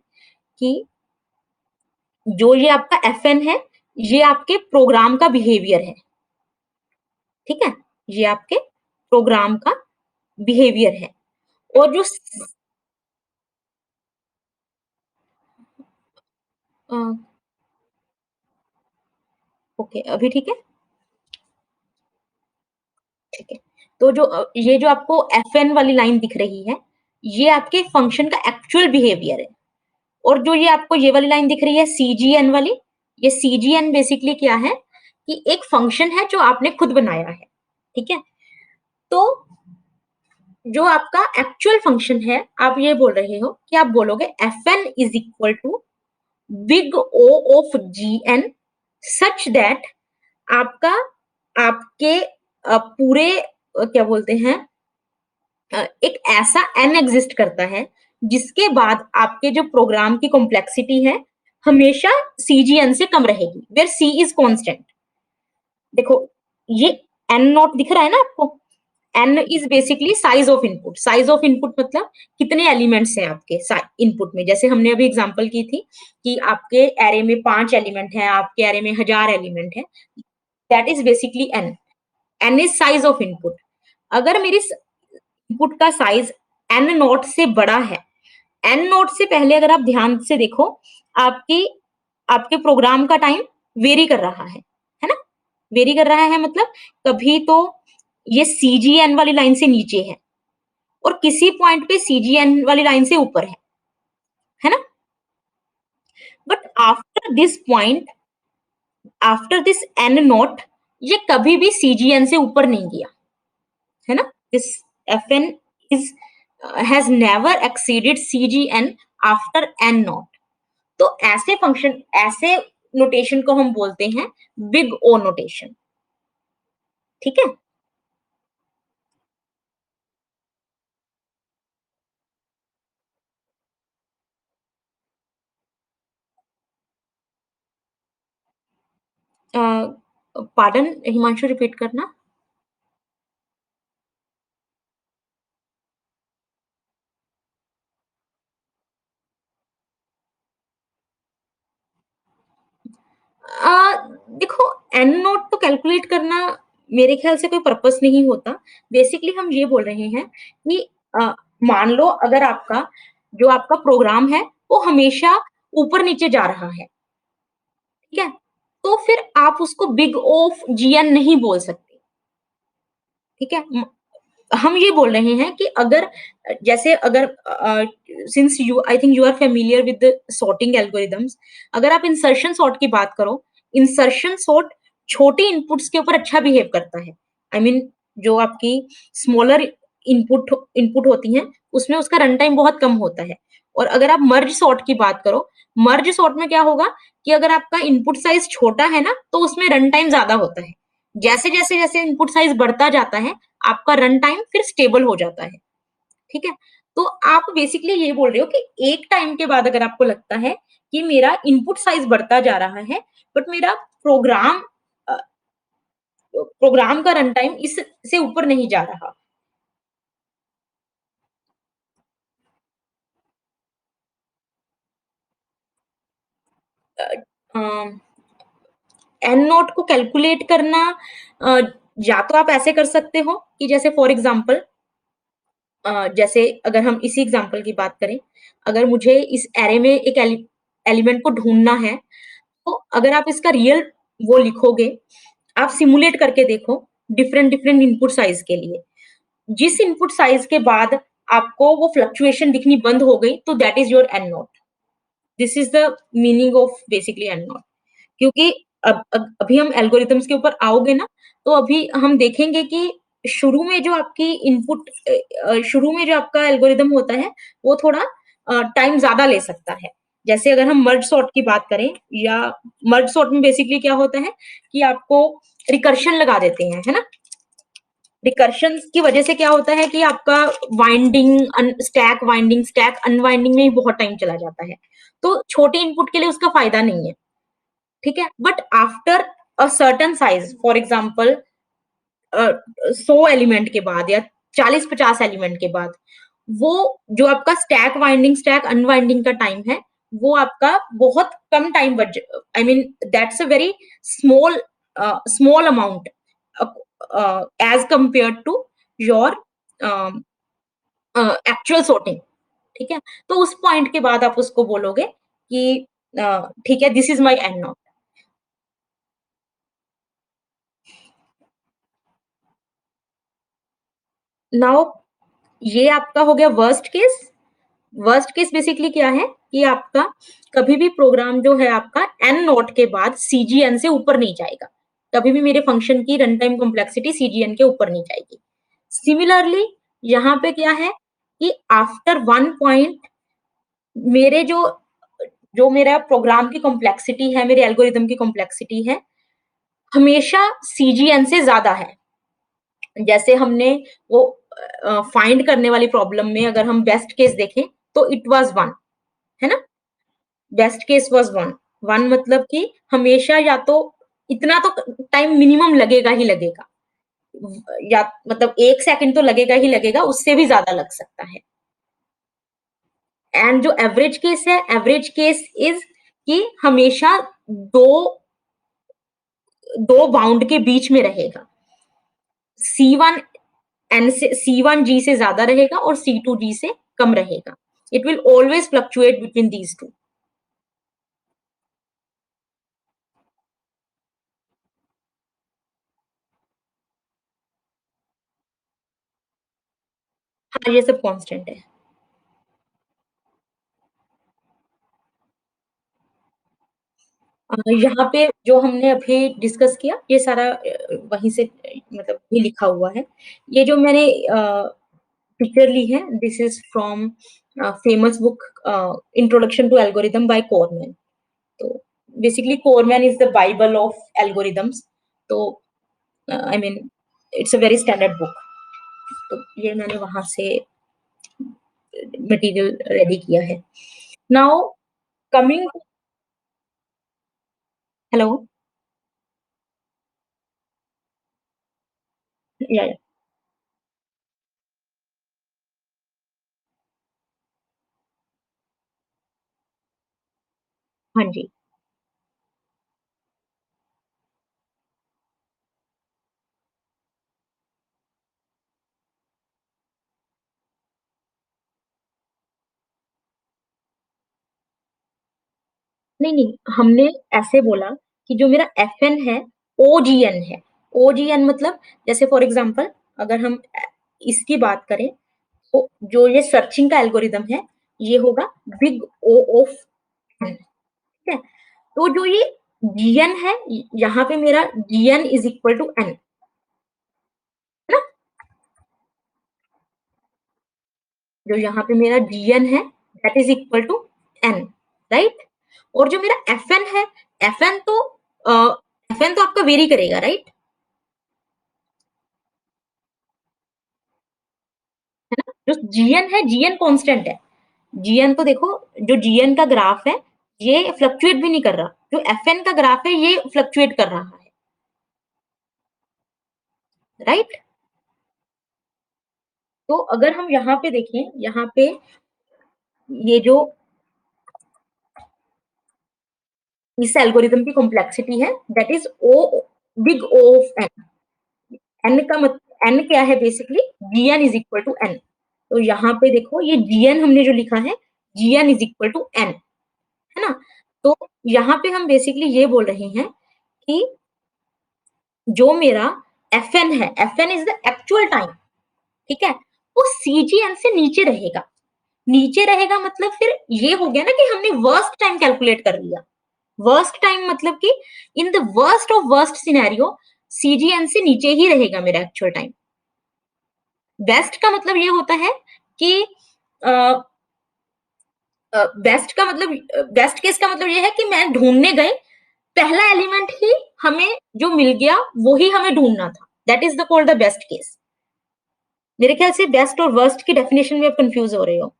कि जो ये आपका FN है, ये आपके प्रोग्राम का बिहेवियर है, ठीक है? ये आपके प्रोग्राम का बिहेवियर है। और जो अ, ओके, अभी ठीक है? ठीक है। तो जो ये जो आपको FN वाली लाइन दिख रही है, ये आपके फंक्शन का एक्चुअल बिहेवियर है। और जो ये आपको ये वाली लाइन दिख रही है CGN वाली, ये CGN बेसिकली क्या है कि एक फंक्शन है जो आपने खुद बनाया है, ठीक है? तो जो आपका एक्चुअल फंक्शन है, आप ये बोल रहे हो कि आप बोलोगे FN is equal to big O of GN such that आपका आपके पूरे क्या बोलते हैं एक ऐसा n एग्जिस्ट करता है जिसके बाद आपके जो प्रोग्राम की कॉम्प्लेक्सिटी है हमेशा CGN से कम रहेगी वेयर C इज कांस्टेंट। देखो ये n नॉट दिख रहा है ना आपको, n is basically size of input. Size of input मतलब कितने एलिमेंट्स हैं आपके इनपुट में। जैसे हमने अभी एग्जांपल की थी कि आपके एरे में 5 एलिमेंट है, आपके एरे में 1000 एलिमेंट है, that is basically n। n is size of input. अगर मेरी इनपुट का साइज n नॉट से बड़ा है, n नॉट से पहले अगर आप ध्यान से देखो, आपकी आपके प्रोग्राम का टाइम वेरी कर रहा है ना? वेरी कर रहा है मतलब कभी तो ये CGN वाली लाइन से नीचे है और किसी पॉइंट पे CGN वाली लाइन से ऊपर है ना? But after this point, after this n not, ये कभी भी CGN से ऊपर नहीं गया, है ना? This FN is has never exceeded CGN after n not. तो ऐसे फंक्शन, ऐसे नोटेशन को हम बोलते हैं बिग ओ नोटेशन, ठीक है? पार्डन हिमांशु, रिपीट करना। देखो एन नोट तो कैलकुलेट करना मेरे ख्याल से कोई पर्पस नहीं होता। बेसिकली हम ये बोल रहे हैं कि अ, मान लो अगर आपका जो आपका प्रोग्राम है वो हमेशा ऊपर नीचे जा रहा है, ठीक है? तो फिर आप उसको बिग ऑफ जीएन नहीं बोल सकते, ठीक है? हम ये बोल रहे हैं कि अगर जैसे अगर since you I think you are familiar with sorting algorithms, अगर आप इंसर्शन सॉर्ट की बात करो, इंसर्शन सॉर्ट छोटी इनपुट्स के ऊपर अच्छा बिहेव करता है। आई I मीन mean, जो आपकी स्मॉलर इनपुट इनपुट होती हैं उसमें उसका रन टाइम बहुत कम होता है। और अगर आप मर्ज सॉर्ट की बात करो, मर्ज सॉर्ट में क्या होगा कि अगर आपका इनपुट साइज छोटा है ना तो उसमें रन टाइम ज्यादा होता है। जैसे जैसे जैसे इनपुट साइज बढ़ता जाता है आपका रन टाइम फिर स्टेबल हो जाता है, ठीक है? तो आप बेसिकली ये बोल रहे हो कि एक टाइम के बाद अगर आपको लगता है कि मेरा इनपुट साइज बढ़ता जा रहा है बट मेरा प्रोग्राम प्रोग्राम का रन टाइम इससे ऊपर नहीं जा रहा। एन नोट को कैलकुलेट करना अ, या तो आप ऐसे कर सकते हो कि जैसे फॉर एग्जांपल जैसे अगर हम इसी एग्जांपल की बात करें, अगर मुझे इस एरे में एक एलिमेंट को ढूंढना है, तो अगर आप इसका रियल वो लिखोगे, आप सिमुलेट करके देखो डिफरेंट डिफरेंट इनपुट साइज के लिए। जिस इनपुट साइज के बाद आपको वो फ्लक्चुएशन दिखनी बंद हो गई, तो that is your n naught. This is the meaning of basically n naught. क्योंकि अभी हम एल्गोरिथम्स के ऊपर आओगे ना, तो अभी हम देखेंगे कि शुरू में जो आपकी इनपुट शुरू में जो आपका एल्गोरिदम होता है, वो थोड़ा टाइम ज़्यादा ले सकता है। जैसे अगर हम मर्ज सॉर्ट की बात करें, या मर्ज सॉर्ट में बेसिकली क्या होता है कि आपको रिकर्शन लगा देते हैं, है ना? रिकर्शन की वजह से क्या होता है कि आपका स्टैक अनवाइंडिंग में ही बहुत टाइम चला जाता है। तो छोटे इनपुट के लिए उसका फायदा नहीं है, ठीक है? But after a certain size, for example 100 element के बाद या 40-50 एलिमेंट के बाद, वो जो आपका स्टैक अनवाइंडिंग का टाइम है, वो आपका बहुत कम टाइम बच, I mean that's a very small small amount as compare to your actual sorting, ठीक है? तो उस पॉइंट के बाद आप उसको बोलोगे कि ठीक है, this is my and now. Now ये आपका हो गया worst case. Worst case basically क्या है कि आपका कभी भी प्रोग्राम जो है आपका एन नोट के बाद सीजीएन से ऊपर नहीं जाएगा। कभी भी मेरे फंक्शन की रन टाइम कॉम्प्लेक्सिटी सीजीएन के ऊपर नहीं जाएगी। सिमिलरली यहाँ पे क्या है कि आफ्टर वन पॉइंट मेरे जो जो मेरा प्रोग्राम की कॉम्प्लेक्सिटी है, मेरे एल्गोरिदम की कॉम्प्लेक्सिटी है, हमेशा सीजीएन से ज्यादा है। जैसे हमने वो फाइंड करने वाली प्रॉब्लम में अगर हम बेस्ट केस देखें तो इट वाज वन, है ना? Best case was one. One मतलब कि हमेशा या तो इतना तो टाइम मिनिमम लगेगा ही लगेगा, या मतलब 1 सेकंड तो लगेगा ही लगेगा, उससे भी ज्यादा लग सकता है। एंड जो एवरेज केस है, एवरेज केस इज कि हमेशा दो दो बाउंड के बीच में रहेगा। सी वन एन से सी वन जी से ज्यादा रहेगा और सी टू जी से कम रहेगा। It will always fluctuate between these two. हाँ, ये सब कांस्टेंट है। यहाँ पे जो हमने अभी डिस्कस किया ये सारा वहीं से मतलब भी लिखा हुआ है। ये जो मैंने पिक्चर ली है, this is from famous book introduction to algorithm by Cormen. तो basically Cormen is the Bible of algorithms. तो I mean it's a very standard book. तो ये मैंने वहां से मटेरियल रेडी किया है। नाउ कमिंग, हेलो, या हाँ जी। नहीं, नहीं, हमने ऐसे बोला कि जो मेरा एफएन है, ओजीएन है। ओजीएन मतलब जैसे फॉर एग्जांपल अगर हम इसकी बात करें तो जो ये सर्चिंग का एल्गोरिदम है, ये होगा बिग ओ ऑफ एन, ठीक है? तो जो ये जीएन है, यहाँ पे मेरा gn is equal to n, है ना? जो यहाँ पे मेरा जीएन है that is equal to n, right? और जो मेरा एफएन है, एफएन तो एफएन तो आपका वेरी करेगा, राइट? है ना? जो जीएन है, जीएन कांस्टेंट है। जीएन तो देखो, जो जीएन का ग्राफ है ये फ्लक्चुएट भी नहीं कर रहा। जो एफएन का ग्राफ है ये फ्लक्चुएट कर रहा है, राइट? तो अगर हम यहाँ पे देखें, यहाँ पे ये जो इस एल्गोरिथम की कॉम्प्लेक्सिटी है that is O, big O of n. N का मत एन क्या है basically, gn is equal to n. तो यहाँ पे देखो ये जीएन हमने जो लिखा है, gn is equal to n, है ना? तो यहाँ पे हम बेसिकली ये बोल रहे हैं कि जो मेरा एफएन है, एफएन इज द एक्चुअल टाइम, ठीक है? वो सीजीएन से नीचे रहेगा। नीचे रहेगा मतलब फिर ये हो गया ना कि हमने वर्स्ट टाइम कैलकुलेट कर लिया। वर्स्ट टाइम मतलब कि in the worst of worst scenario CGN से नीचे ही रहेगा मेरा एक्चुअल टाइम। बेस्ट का मतलब ये होता है कि बेस्ट का मतलब, बेस्ट केस का मतलब ये है कि मैं ढूंढने गए, पहला एलिमेंट ही हमें जो मिल गया वो ही हमें ढूंढना था। That is the called the best case. मेरे ख्याल से बेस्ट और वर्स्ट की डेफिनेशन में आप कंफ्यूज हो रहे हो।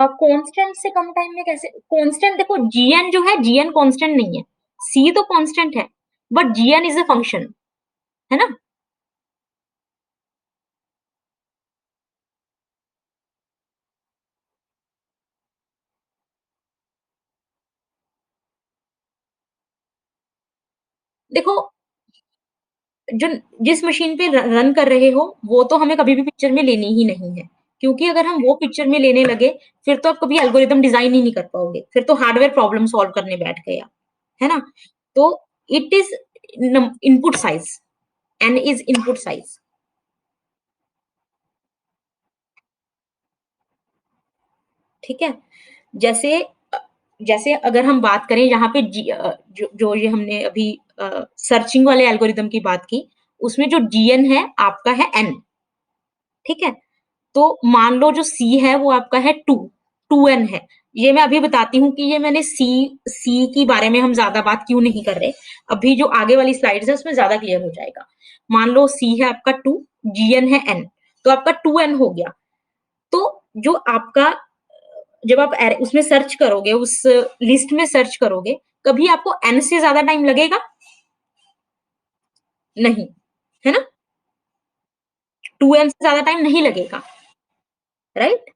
कांस्टेंट से कम टाइम में कैसे? कांस्टेंट देखो, जीएन जो है, जीएन कांस्टेंट नहीं है। सी तो कांस्टेंट है, but gn is a function, है ना? देखो, जो जिस मशीन पे रन कर रहे हो वो तो हमें कभी भी पिक्चर में लेनी ही नहीं है, क्योंकि अगर हम वो पिक्चर में लेने लगे फिर तो आप कभी एल्गोरिदम डिजाइन ही नहीं कर पाओगे, फिर तो हार्डवेयर प्रॉब्लम सॉल्व करने बैठ गए आप, है ना? तो it is input size, n is input size. ठीक है? जैसे जैसे अगर हम बात करें यहाँ पे जो ये हमने अभी सर्चिंग वाले एल्गोरिदम की बात की, उसमें जो जीएन है आपका है एन, ठीक है? तो मान लो जो सी है वो आपका है 2, 2n है। ये मैं अभी बताती हूँ कि ये मैंने सी के बारे में हम ज़्यादा बात क्यों नहीं कर रहे। अभी जो आगे वाली स्लाइड्स है उसमें ज़्यादा क्लियर हो जाएगा। मान लो सी है आपका 2, जीएन है n, तो आपका 2n हो गया। तो जो आपका जब आप उसमें सर्च करोगे, उस लिस्ट में सर्च करोगे, कभी आपको n से ज़्यादा टाइम लगेगा? नहीं, है ना? 2n से ज़्यादा टाइम नहीं लगेगा, राइट?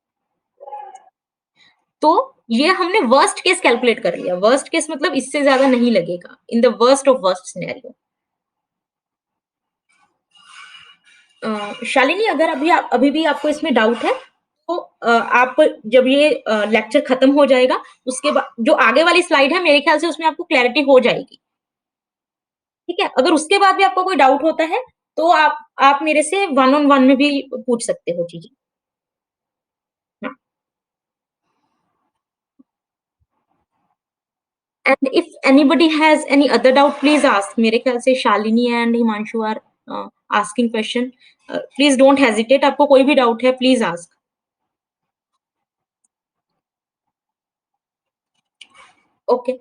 तो ये हमने वर्स्ट केस कैलकुलेट कर लिया। वर्स्ट केस मतलब इससे ज्यादा नहीं लगेगा, इन the worst of worst scenario. Shalini, अगर अभी भी आपको इसमें डाउट है तो आप जब ये लेक्चर खत्म हो जाएगा उसके बाद जो आगे वाली स्लाइड है मेरे ख्याल से उसमें आपको क्लैरिटी हो जाएगी। ठीक है? अगर उसके बाद भी आपको कोई डाउट होता है तो आप मेरे से वन ऑन वन में भी पूछ सकते हो चीजें। हाँ। And if anybody has any other doubt, please ask. मेरे ख्याल से Shalini and Himanshu are asking question. Please don't hesitate, आपको कोई भी डाउट है प्लीज आस्क। ओके।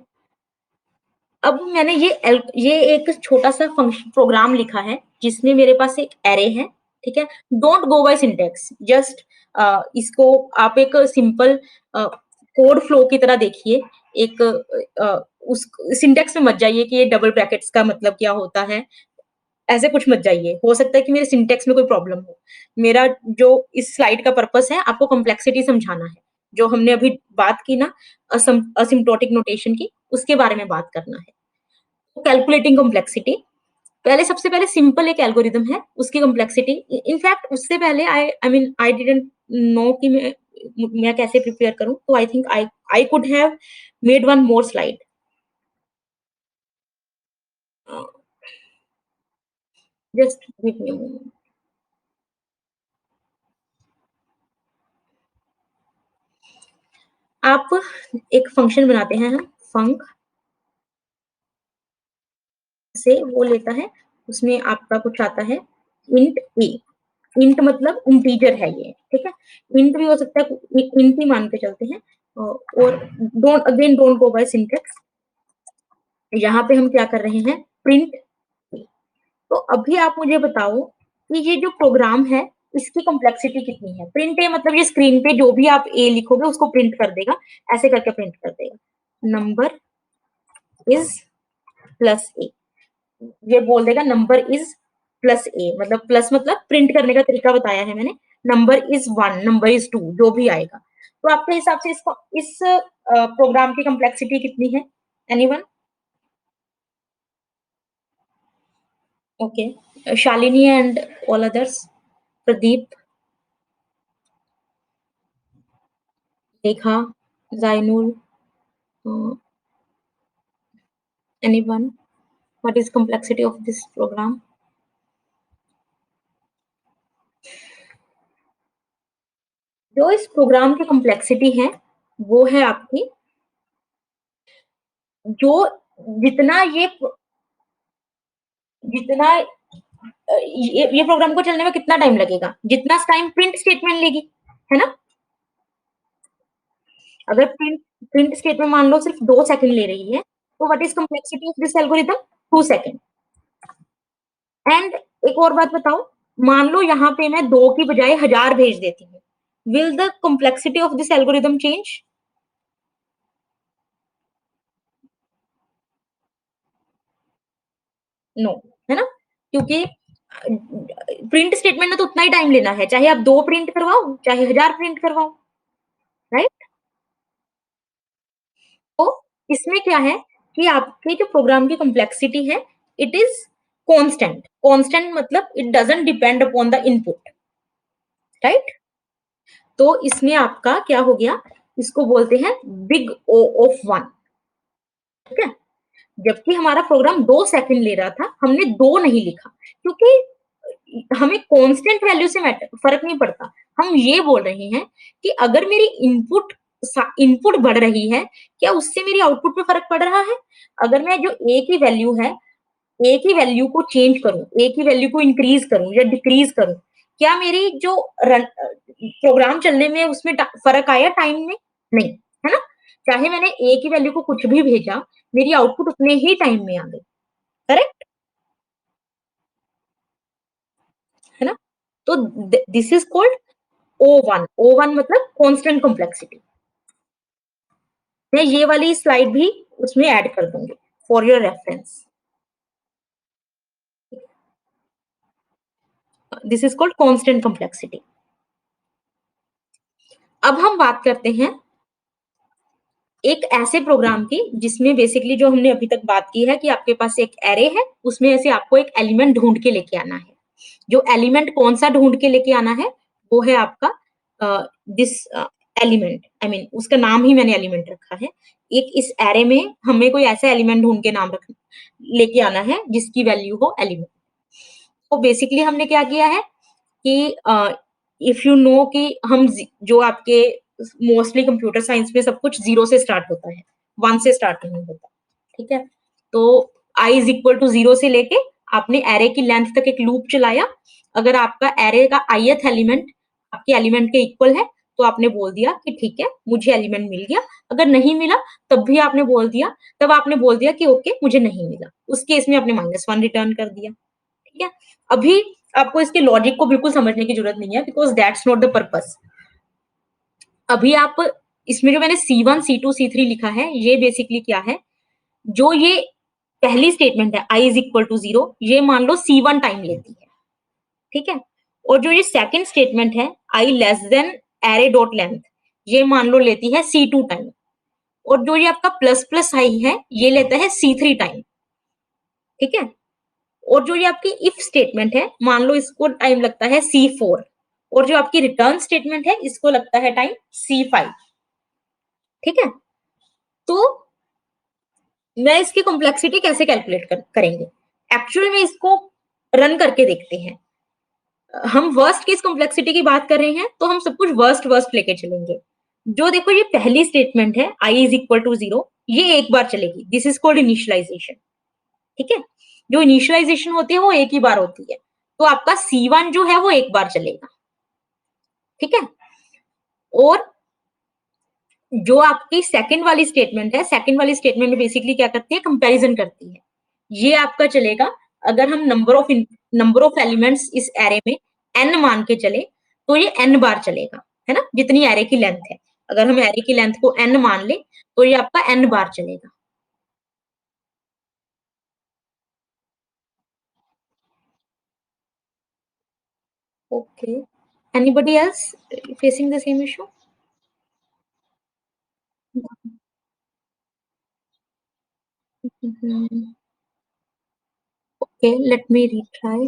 अब मैंने ये एक छोटा सा फंक्शन प्रोग्राम लिखा है जिसमें मेरे पास एक एरे है। ठीक है? Don't go by syntax, just इसको आप एक सिंपल कोड फ्लो की तरह देखिए। एक उस सिंटेक्स में मत जाइए कि ये डबल ब्रैकेट्स का मतलब क्या होता है, ऐसे कुछ मत जाइए। हो सकता है कि मेरे सिंटेक्स में कोई प्रॉब्लम हो। मेरा जो इस स्लाइड का पर्पस है आपको कॉम्प्लेक्सिटी समझाना है। जो हमने अभी बात की ना, असिम्प्टोटिक नोटेशन की, उसके बारे में बात करना है। तो कैलकुलेटिंग कॉम्प्लेक्सिटी, पहले सबसे पहले सिंपल एक एल्गोरिदम है, उसकी कॉम्प्लेक्सिटी। इनफैक्ट उससे पहले I mean I didn't know कि मैं कैसे प्रिपेयर करूं, तो I think I could have made one more slide. Just give me a moment. आप एक फंक्शन बनाते हैं, हम फंक से वो लेता है, उसमें आपका कुछ आता है इंट ए। इंट मतलब इंटीजर है ये, ठीक है? इंट भी हो सकता है, इंट ही मान के चलते हैं। और डोंट गो बाय सिंटेक्स। यहाँ पे हम क्या कर रहे हैं, प्रिंट। तो अभी आप मुझे बताओ कि ये जो प्रोग्राम है इसकी कॉम्प्लेक्सिटी कितनी है। प्रिंट ए मतलब ये स्क्रीन पे जो भी आप ए लिखोगे उसको प्रिंट कर देगा, ऐसे करके प्रिंट कर देगा, नंबर इज प्लस ए। ये बोल देगा नंबर इज प्लस ए, मतलब प्लस मतलब प्रिंट करने का तरीका बताया है मैंने। नंबर इज 1, नंबर इज 2, जो भी आएगा। तो आपके हिसाब से इसको इस प्रोग्राम की कॉम्प्लेक्सिटी कितनी है? Anyone? Okay, Shalini and all others, Pradeep, Rekha, Zainul, anyone? What is complexity of this program? जो इस प्रोग्राम की कॉम्प्लेक्सिटी है वो है आपकी, जो जितना ये जितना ये प्रोग्राम को चलने में कितना टाइम लगेगा, जितना टाइम प्रिंट स्टेटमेंट लेगी, है ना? अगर प्रिंट प्रिंट स्टेटमेंट मान लो सिर्फ 2 सेकंड ले रही है, तो what is complexity of this algorithm? 2 second. And एक और बात बताओ, मान लो यहाँ पे मैं 2 की बजाय 1000 भेज देती हूँ, will the complexity of this algorithm change? No, है ना? क्योंकि प्रिंट स्टेटमेंट में तो उतना ही टाइम लेना है, चाहे आप 2 प्रिंट करवाओ, चाहे 1000 प्रिंट करवाओ, राइट? तो इसमें क्या है कि आपके जो प्रोग्राम की कॉम्प्लेक्सिटी है, इट इज़ कांस्टेंट। कांस्टेंट मतलब it doesn't depend upon the input, right? तो इसमें आपका क्या हो गया, इसको बोलते हैं बिग ओ ऑफ 1, ठीक है? जबकि हमारा प्रोग्राम 2 सेकंड ले रहा था, हमने 2 नहीं लिखा, क्योंकि हमें कांस्टेंट वैल्यू से मैटर फ़र्क नहीं पड़ता। हम ये बोल रहे हैं कि अगर मेरी इनपुट बढ़ रही है, क्या उससे मेरी आउटपुट पे फ़र्क पड़ रहा है? अगर मैं जो ए की वैल्यू है, ए की वैल्यू को चेंज करूँ, ए की वैल्यू को इंक्रीज़ करूँ या डिक्रीज़ करूँ, क्या मेरी जो प्रोग्राम चलने में उसमें फ़र्क आया टाइम में? नहीं, है ना? चाहे मैंने ए की वैल्यू को कुछ भी भेजा, मेरी आउटपुट उतने ही टाइम में आ गई, करेक्ट? है ना? तो this is called O1, O1 मतलब कांस्टेंट कॉम्प्लेक्सिटी। मैं ये वाली स्लाइड भी उसमें ऐड कर दूँगी for your reference. This is called constant complexity. अब हम बात करते हैं एक ऐसे प्रोग्राम की जिसमें बेसिकली जो हमने अभी तक बात की है कि आपके पास एक एरे है, उसमें से आपको एक एलिमेंट ढूँढ के लेके आना है। जो एलिमेंट कौन-सा ढूँढ के लेके आना है, वो है आपका दिस एलिमेंट, आई मीन उसका नाम ही मैंने एलिमेंट रखा है। एक इस एरे में हमें कोई ऐसा एलिमेंट ढूँढ के नाम रख लेके आना है जिसकी वैल्यू हो एलिमेंट। तो बेसिकली हमने क्या किया है कि इफ यू नो कि हम जो आपके मोस्टली कंप्यूटर साइंस में सब कुछ 0 से स्टार्ट होता है, 1 से स्टार्ट नहीं होता, ठीक है? तो i इज़ इक्वल टू 0 से लेके आपने एरे की लेंथ तक एक लूप चलाया। अगर आपका एरे का ith एलिमेंट आपके एलिमेंट के इक्वल है, तो आपने बोल दिया कि ठीक है, मुझे एलिमेंट मिल गया। अगर नहीं मिला, तब आपने बोल दिया कि ओके, मुझे नहीं मिला। उस केस में आपने -1 रिटर्न कर दिया। ठीक है? अभी आपको इसके लॉजिक को बिल्कुल समझने की ज़रूरत नहीं है because that's not the purpose. अभी आप इसमें जो मैंने C1, C2, C3 लिखा है, ये बेसिकली क्या है, जो ये पहली स्टेटमेंट है i इज़ इक्वल टू 0 ये मान लो C1 टाइम लेती है, ठीक है? और जो ये सेकंड स्टेटमेंट है i less than array dot length ये मान लो लेती है C2 टाइम और जो ये आपका प्लस i है, ये लेता है C3 टाइम, ठीक है? और जो ये आपकी इफ स्टेटमेंट है, मान लो इसको टाइम लगता है C4 और जो आपकी रिटर्न स्टेटमेंट है, इसको लगता है टाइम C5, ठीक है? तो मैं इसकी कॉम्प्लेक्सिटी कैसे कैलकुलेट करेंगे? एक्चुअल में इसको रन करके देखते हैं। हम वर्स्ट केस कॉम्प्लेक्सिटी की बात कर रहे हैं, तो हम सब कुछ वर्स्ट वर्स्ट लेके चलेंगे। जो देखो ये पहली स्टेटमेंट है i इज़ इक्वल टू 0 ये एक बार चलेगी। दिस इज़ कॉल्ड इनिशियलाइज़ेशन, ठीक है? जो इनिशियलाइज़ेशन होती है वो एक ही बार होती है। तो आपका C1 जो है वो एक बार चलेगा, ठीक है? और जो आपकी सेकंड वाली स्टेटमेंट है, सेकंड वाली स्टेटमेंट में बेसिकली क्या करती है कंपैरिज़न करती है। ये आपका चलेगा अगर हम नंबर ऑफ एलिमेंट्स इस एरे में n मान के चले, तो ये n बार चलेगा, है ना? जितनी एरे की लेंथ है। अगर हम एरे की लेंथ को n मान लें, तो ये आपका n बार चलेगा। Okay, anybody else facing the same issue? Okay, let me retry.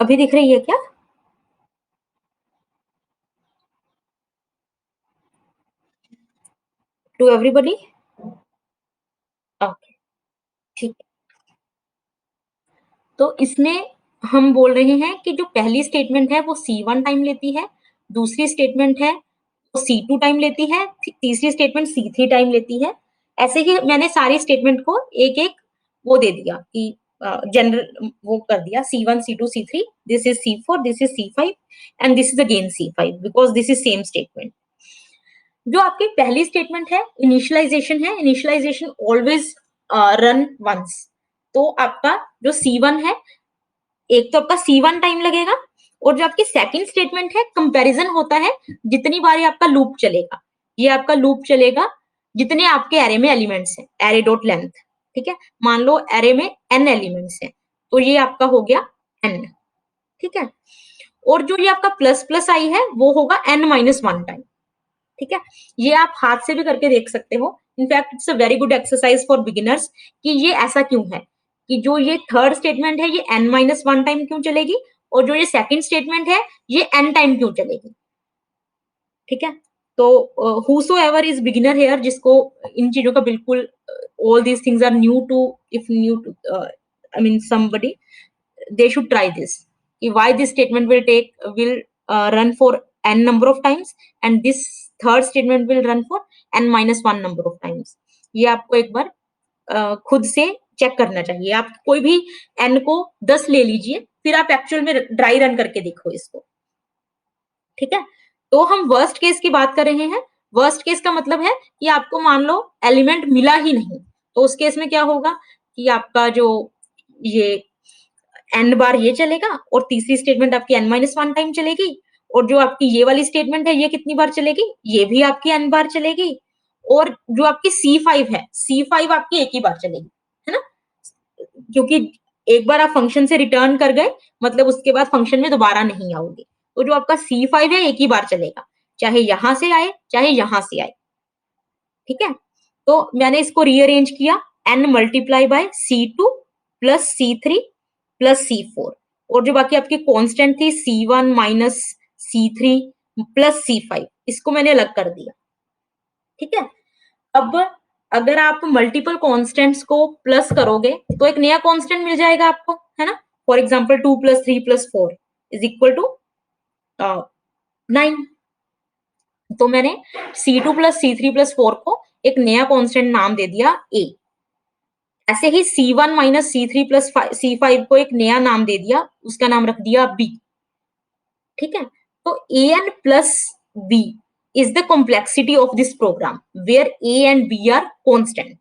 अभी दिख रही है क्या? To everybody? ओके, ठीक है। तो इसमें हम बोल रहे हैं कि जो पहली स्टेटमेंट है वो C1 टाइम लेती है, दूसरी स्टेटमेंट है वो C2 टाइम लेती है, तीसरी स्टेटमेंट C3 टाइम लेती है। ऐसे ही मैंने सारी स्टेटमेंट को एक-एक वो दे दिया कि जनरल वो कर दिया C1 C2 C3, this is C4, this is C5 and this is again C5 because this is same statement. जो आपकी पहली स्टेटमेंट है इनिशियलाइजेशन है, इनिशियलाइजेशन ऑलवेज रन वंस। तो आपका जो C1 है, एक तो आपका C1 टाइम लगेगा, और जो आपकी सेकंड स्टेटमेंट है कंपैरिजन होता है जितनी बार आपका लूप चलेगा। ये आपका लूप चलेगा जितने आपके एरे में एलिमेंट्स हैं, एरे डॉट लेंथ। ठीक है, मान लो एरे में n एलिमेंट्स हैं, तो ये आपका हो गया n। ठीक है, और जो ये आपका प्लस प्लस आई है वो होगा n-1 टाइम। ठीक है, ये आप हाथ से भी करके देख सकते हो। In fact it's a very good exercise for beginners कि ये ऐसा क्यों है, कि जो ये थर्ड स्टेटमेंट है ये n-1 टाइम क्यों चलेगी, और जो ये सेकंड स्टेटमेंट है ये n टाइम क्यों चलेगी। ठीक है, तो whosoever is beginner here, जिसको इन चीजों का बिल्कुल all these things are new to, if new to I mean somebody, they should try this, why this statement will run for n number of times and this third statement will run for n-1 number of times। ये आपको एक बार खुद से check करना चाहिए। आप कोई भी n को 10 ले लीजिए, फिर आप एक्चुअल में ड्राई रन करके देखो इसको। ठीक है, तो हम वर्स्ट केस की बात कर रहे हैं। वर्स्ट केस का मतलब है कि आपको मान लो एलिमेंट मिला ही नहीं, तो उस केस में क्या होगा कि आपका जो ये n बार ये चलेगा, और तीसरी स्टेटमेंट आपकी n-1 टाइम चलेगी, और जो आपकी ये वाली स्टेटमेंट है ये कितनी बार चलेगी, ये भी आपकी n बार चलेगी, और जो आपकी C5 है, C5 आपकी एक ही बार चलेगी, है ना, क्योंकि एक बार आप फंक्शन से रिटर्न कर गए मतलब उसके बाद फंक्शन में दोबारा नहीं आओगे। तो जो आपका C5 है एक ही बार चलेगा, चाहे यहां से आए चाहे यहां से आए। ठीक है, तो मैंने इसको रीअरेंज किया, n multiply by C2 plus C3 plus C4, और जो बाकी आपकी कांस्टेंट थी C1 minus C3 plus C5, इसको मैंने अलग कर दिया। ठीक है, अब अगर आप मल्टीपल कांस्टेंट्स को प्लस करोगे तो एक नया कांस्टेंट मिल जाएगा आपको, है ना। For example 2 plus 3 plus 4 is equal to 9। तो मैंने C2 प्लस C3 प्लस 4 को एक नया कांस्टेंट नाम दे दिया A। ऐसे ही C1 minus C3 plus C5 को एक नया नाम दे दिया, उसका नाम रख दिया B। ठीक है, तो an plus b is the complexity of this program where a and b are constant।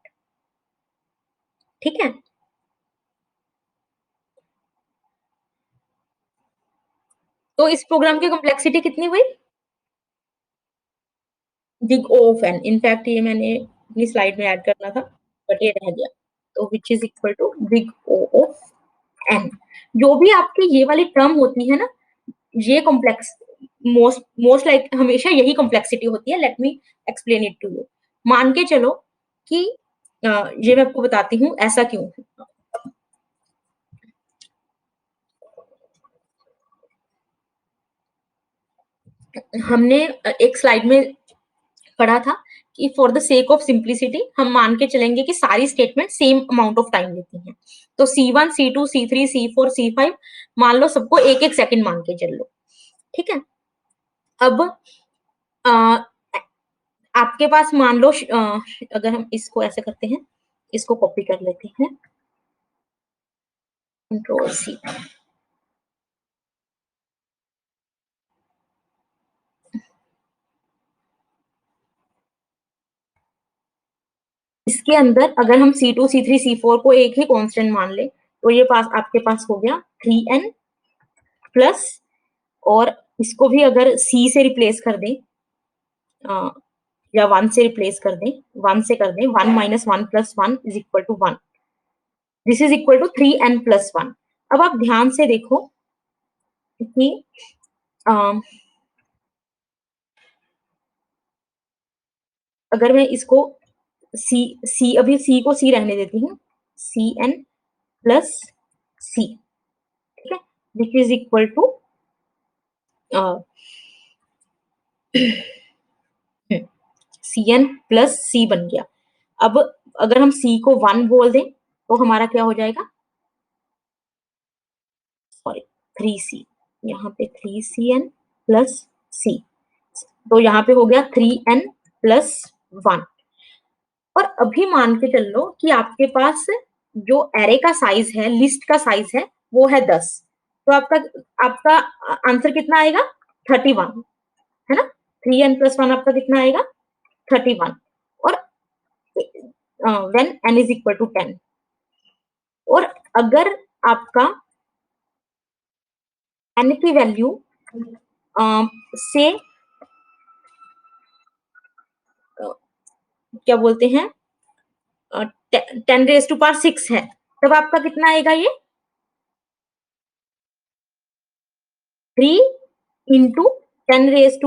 ठीक है, तो इस प्रोग्राम की कॉम्प्लेक्सिटी कितनी हुई, big O of n। In fact ये मैंने अपनी स्लाइड में ऐड करना था बट ये रह गया, तो which is equal to big O of n। जो भी आपकी ये वाली टर्म होती है ना, ये कॉम्प्लेक्स मोस्ट मोस्ट लाइक हमेशा यही कॉम्प्लेक्सिटी होती है। Let me explain it to you. मान के चलो कि ये मैं आपको बताती हूँ ऐसा क्यों है। हमने एक स्लाइड में पढ़ा था कि for the sake of simplicity हम मान के चलेंगे कि सारी statement same amount of time लेती हैं। तो C1 C2 C3 C4 C5 मान लो सबको एक एक सेकंड मान के चल लो। ठीक है, अब आ, आपके पास मान लो अगर हम इसको ऐसे करते हैं, इसको कॉपी कर लेते हैं, कंट्रोल C। इसके अंदर अगर हम C2 C3 C4 को एक ही कांस्टेंट मान ले, तो ये पास आपके पास हो गया 3n प्लस, और इसको भी अगर C से रिप्लेस कर दें या 1 से रिप्लेस कर दें, 1 से कर दें, 1 minus 1 plus 1 is equal to 1, this is equal to 3n plus 1। अब आप ध्यान से देखो कि अगर मैं इसको सी अभी सी को सी रहने देती हूँ, Cn प्लस सी। ठीक है, which is equal to Cn plus C बन गया। अब अगर हम C को 1 बोल दें तो हमारा क्या हो जाएगा, सॉरी 3C, यहाँ पे 3Cn प्लस C, तो यहाँ पे हो गया 3n प्लस 1। और अभी मान के चल लो कि आपके पास जो एरे का साइज है, लिस्ट का साइज है, वो है 10। तो आपका आपका आंसर कितना आएगा? 31, है ना? 3n+1 आपका कितना आएगा? 31। और when n is equal to 10। और अगर आपका n की वैल्यू से क्या बोलते हैं 10⁻⁶ है, तब आपका कितना आएगा ये? 3 इंटू 10⁻⁶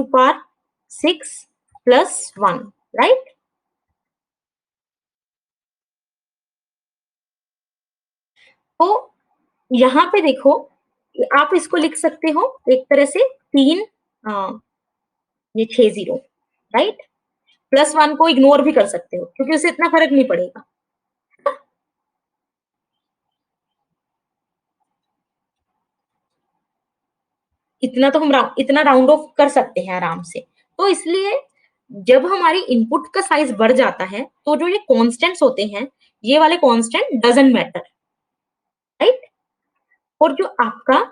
प्लस 1, राइट? तो यहाँ पे देखो, आप इसको लिख सकते हो एक तरह से 3, ये 60, राइट? प्लस 1 को इग्नोर भी कर सकते हो क्योंकि उससे इतना फर्क नहीं पड़ेगा। इतना तो हम इतना राउंड ऑफ कर सकते हैं आराम से। तो इसलिए जब हमारी इनपुट का साइज बढ़ जाता है तो जो ये कांस्टेंट्स होते हैं, ये वाले कांस्टेंट डजंट मैटर, राइट? और जो आपका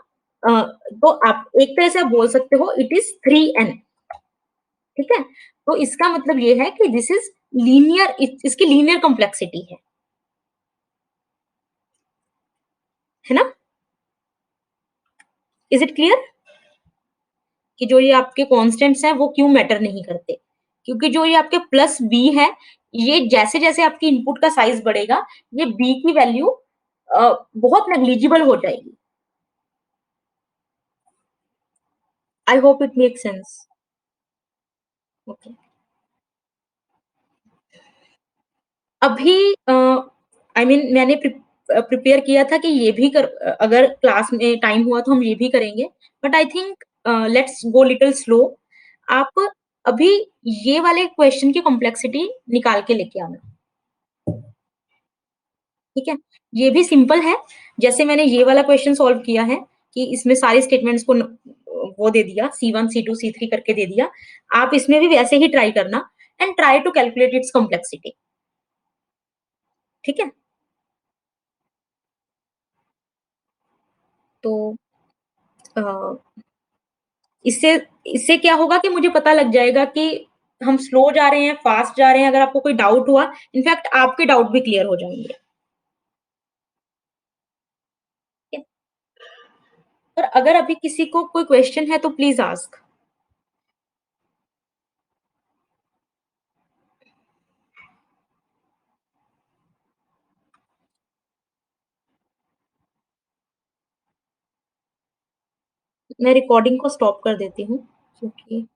तो आप एक तरह से आप बोल सकते हो इट इज 3n, ठीक है? तो इसका मतलब ये है कि दिस इज लीनियर, इसकी लीनियर कॉम्प्लेक्सिटी है ना? इज इट क्लियर कि जो ये आपके कांस्टेंट्स हैं वो क्यों मैटर नहीं करते? क्योंकि जो ये आपके प्लस बी है, ये जैसे-जैसे आपकी इनपुट का साइज बढ़ेगा, ये बी की वैल्यू बहुत नेग्लिजिबल हो जाएगी। I hope it makes sense. Okay. अभी आई मीन मैंने प्रिपेयर किया था कि ये भी अगर क्लास में टाइम हुआ तो हम ये भी करेंगे। But I think let's go little slow. आप अभी ये वाले क्वेश्चन की कॉम्प्लेक्सिटी निकाल के लेके आना। ठीक है? ये भी सिंपल है। जैसे मैंने ये वाला क्वेश्चन सॉल्व किया है कि इसमें सारे स्टेटमेंट्स को वो दे दिया, C1, C2, C3 करके दे दिया। आप इसमें भी वैसे ही ट्राई करना and try to calculate its complexity. ठीक है? तो अ, इससे इससे क्या होगा कि मुझे पता लग जाएगा कि हम स्लो जा रहे हैं, फास्ट जा रहे हैं। अगर आपको कोई डाउट हुआ, इनफैक्ट आपके डाउट भी क्लियर हो जाएँगे। ठीक है? और अगर अभी किसी को कोई क्वेश्चन है तो प्लीज़ आस्क। मैं रिकॉर्डिंग को स्टॉप कर देती हूँ क्योंकि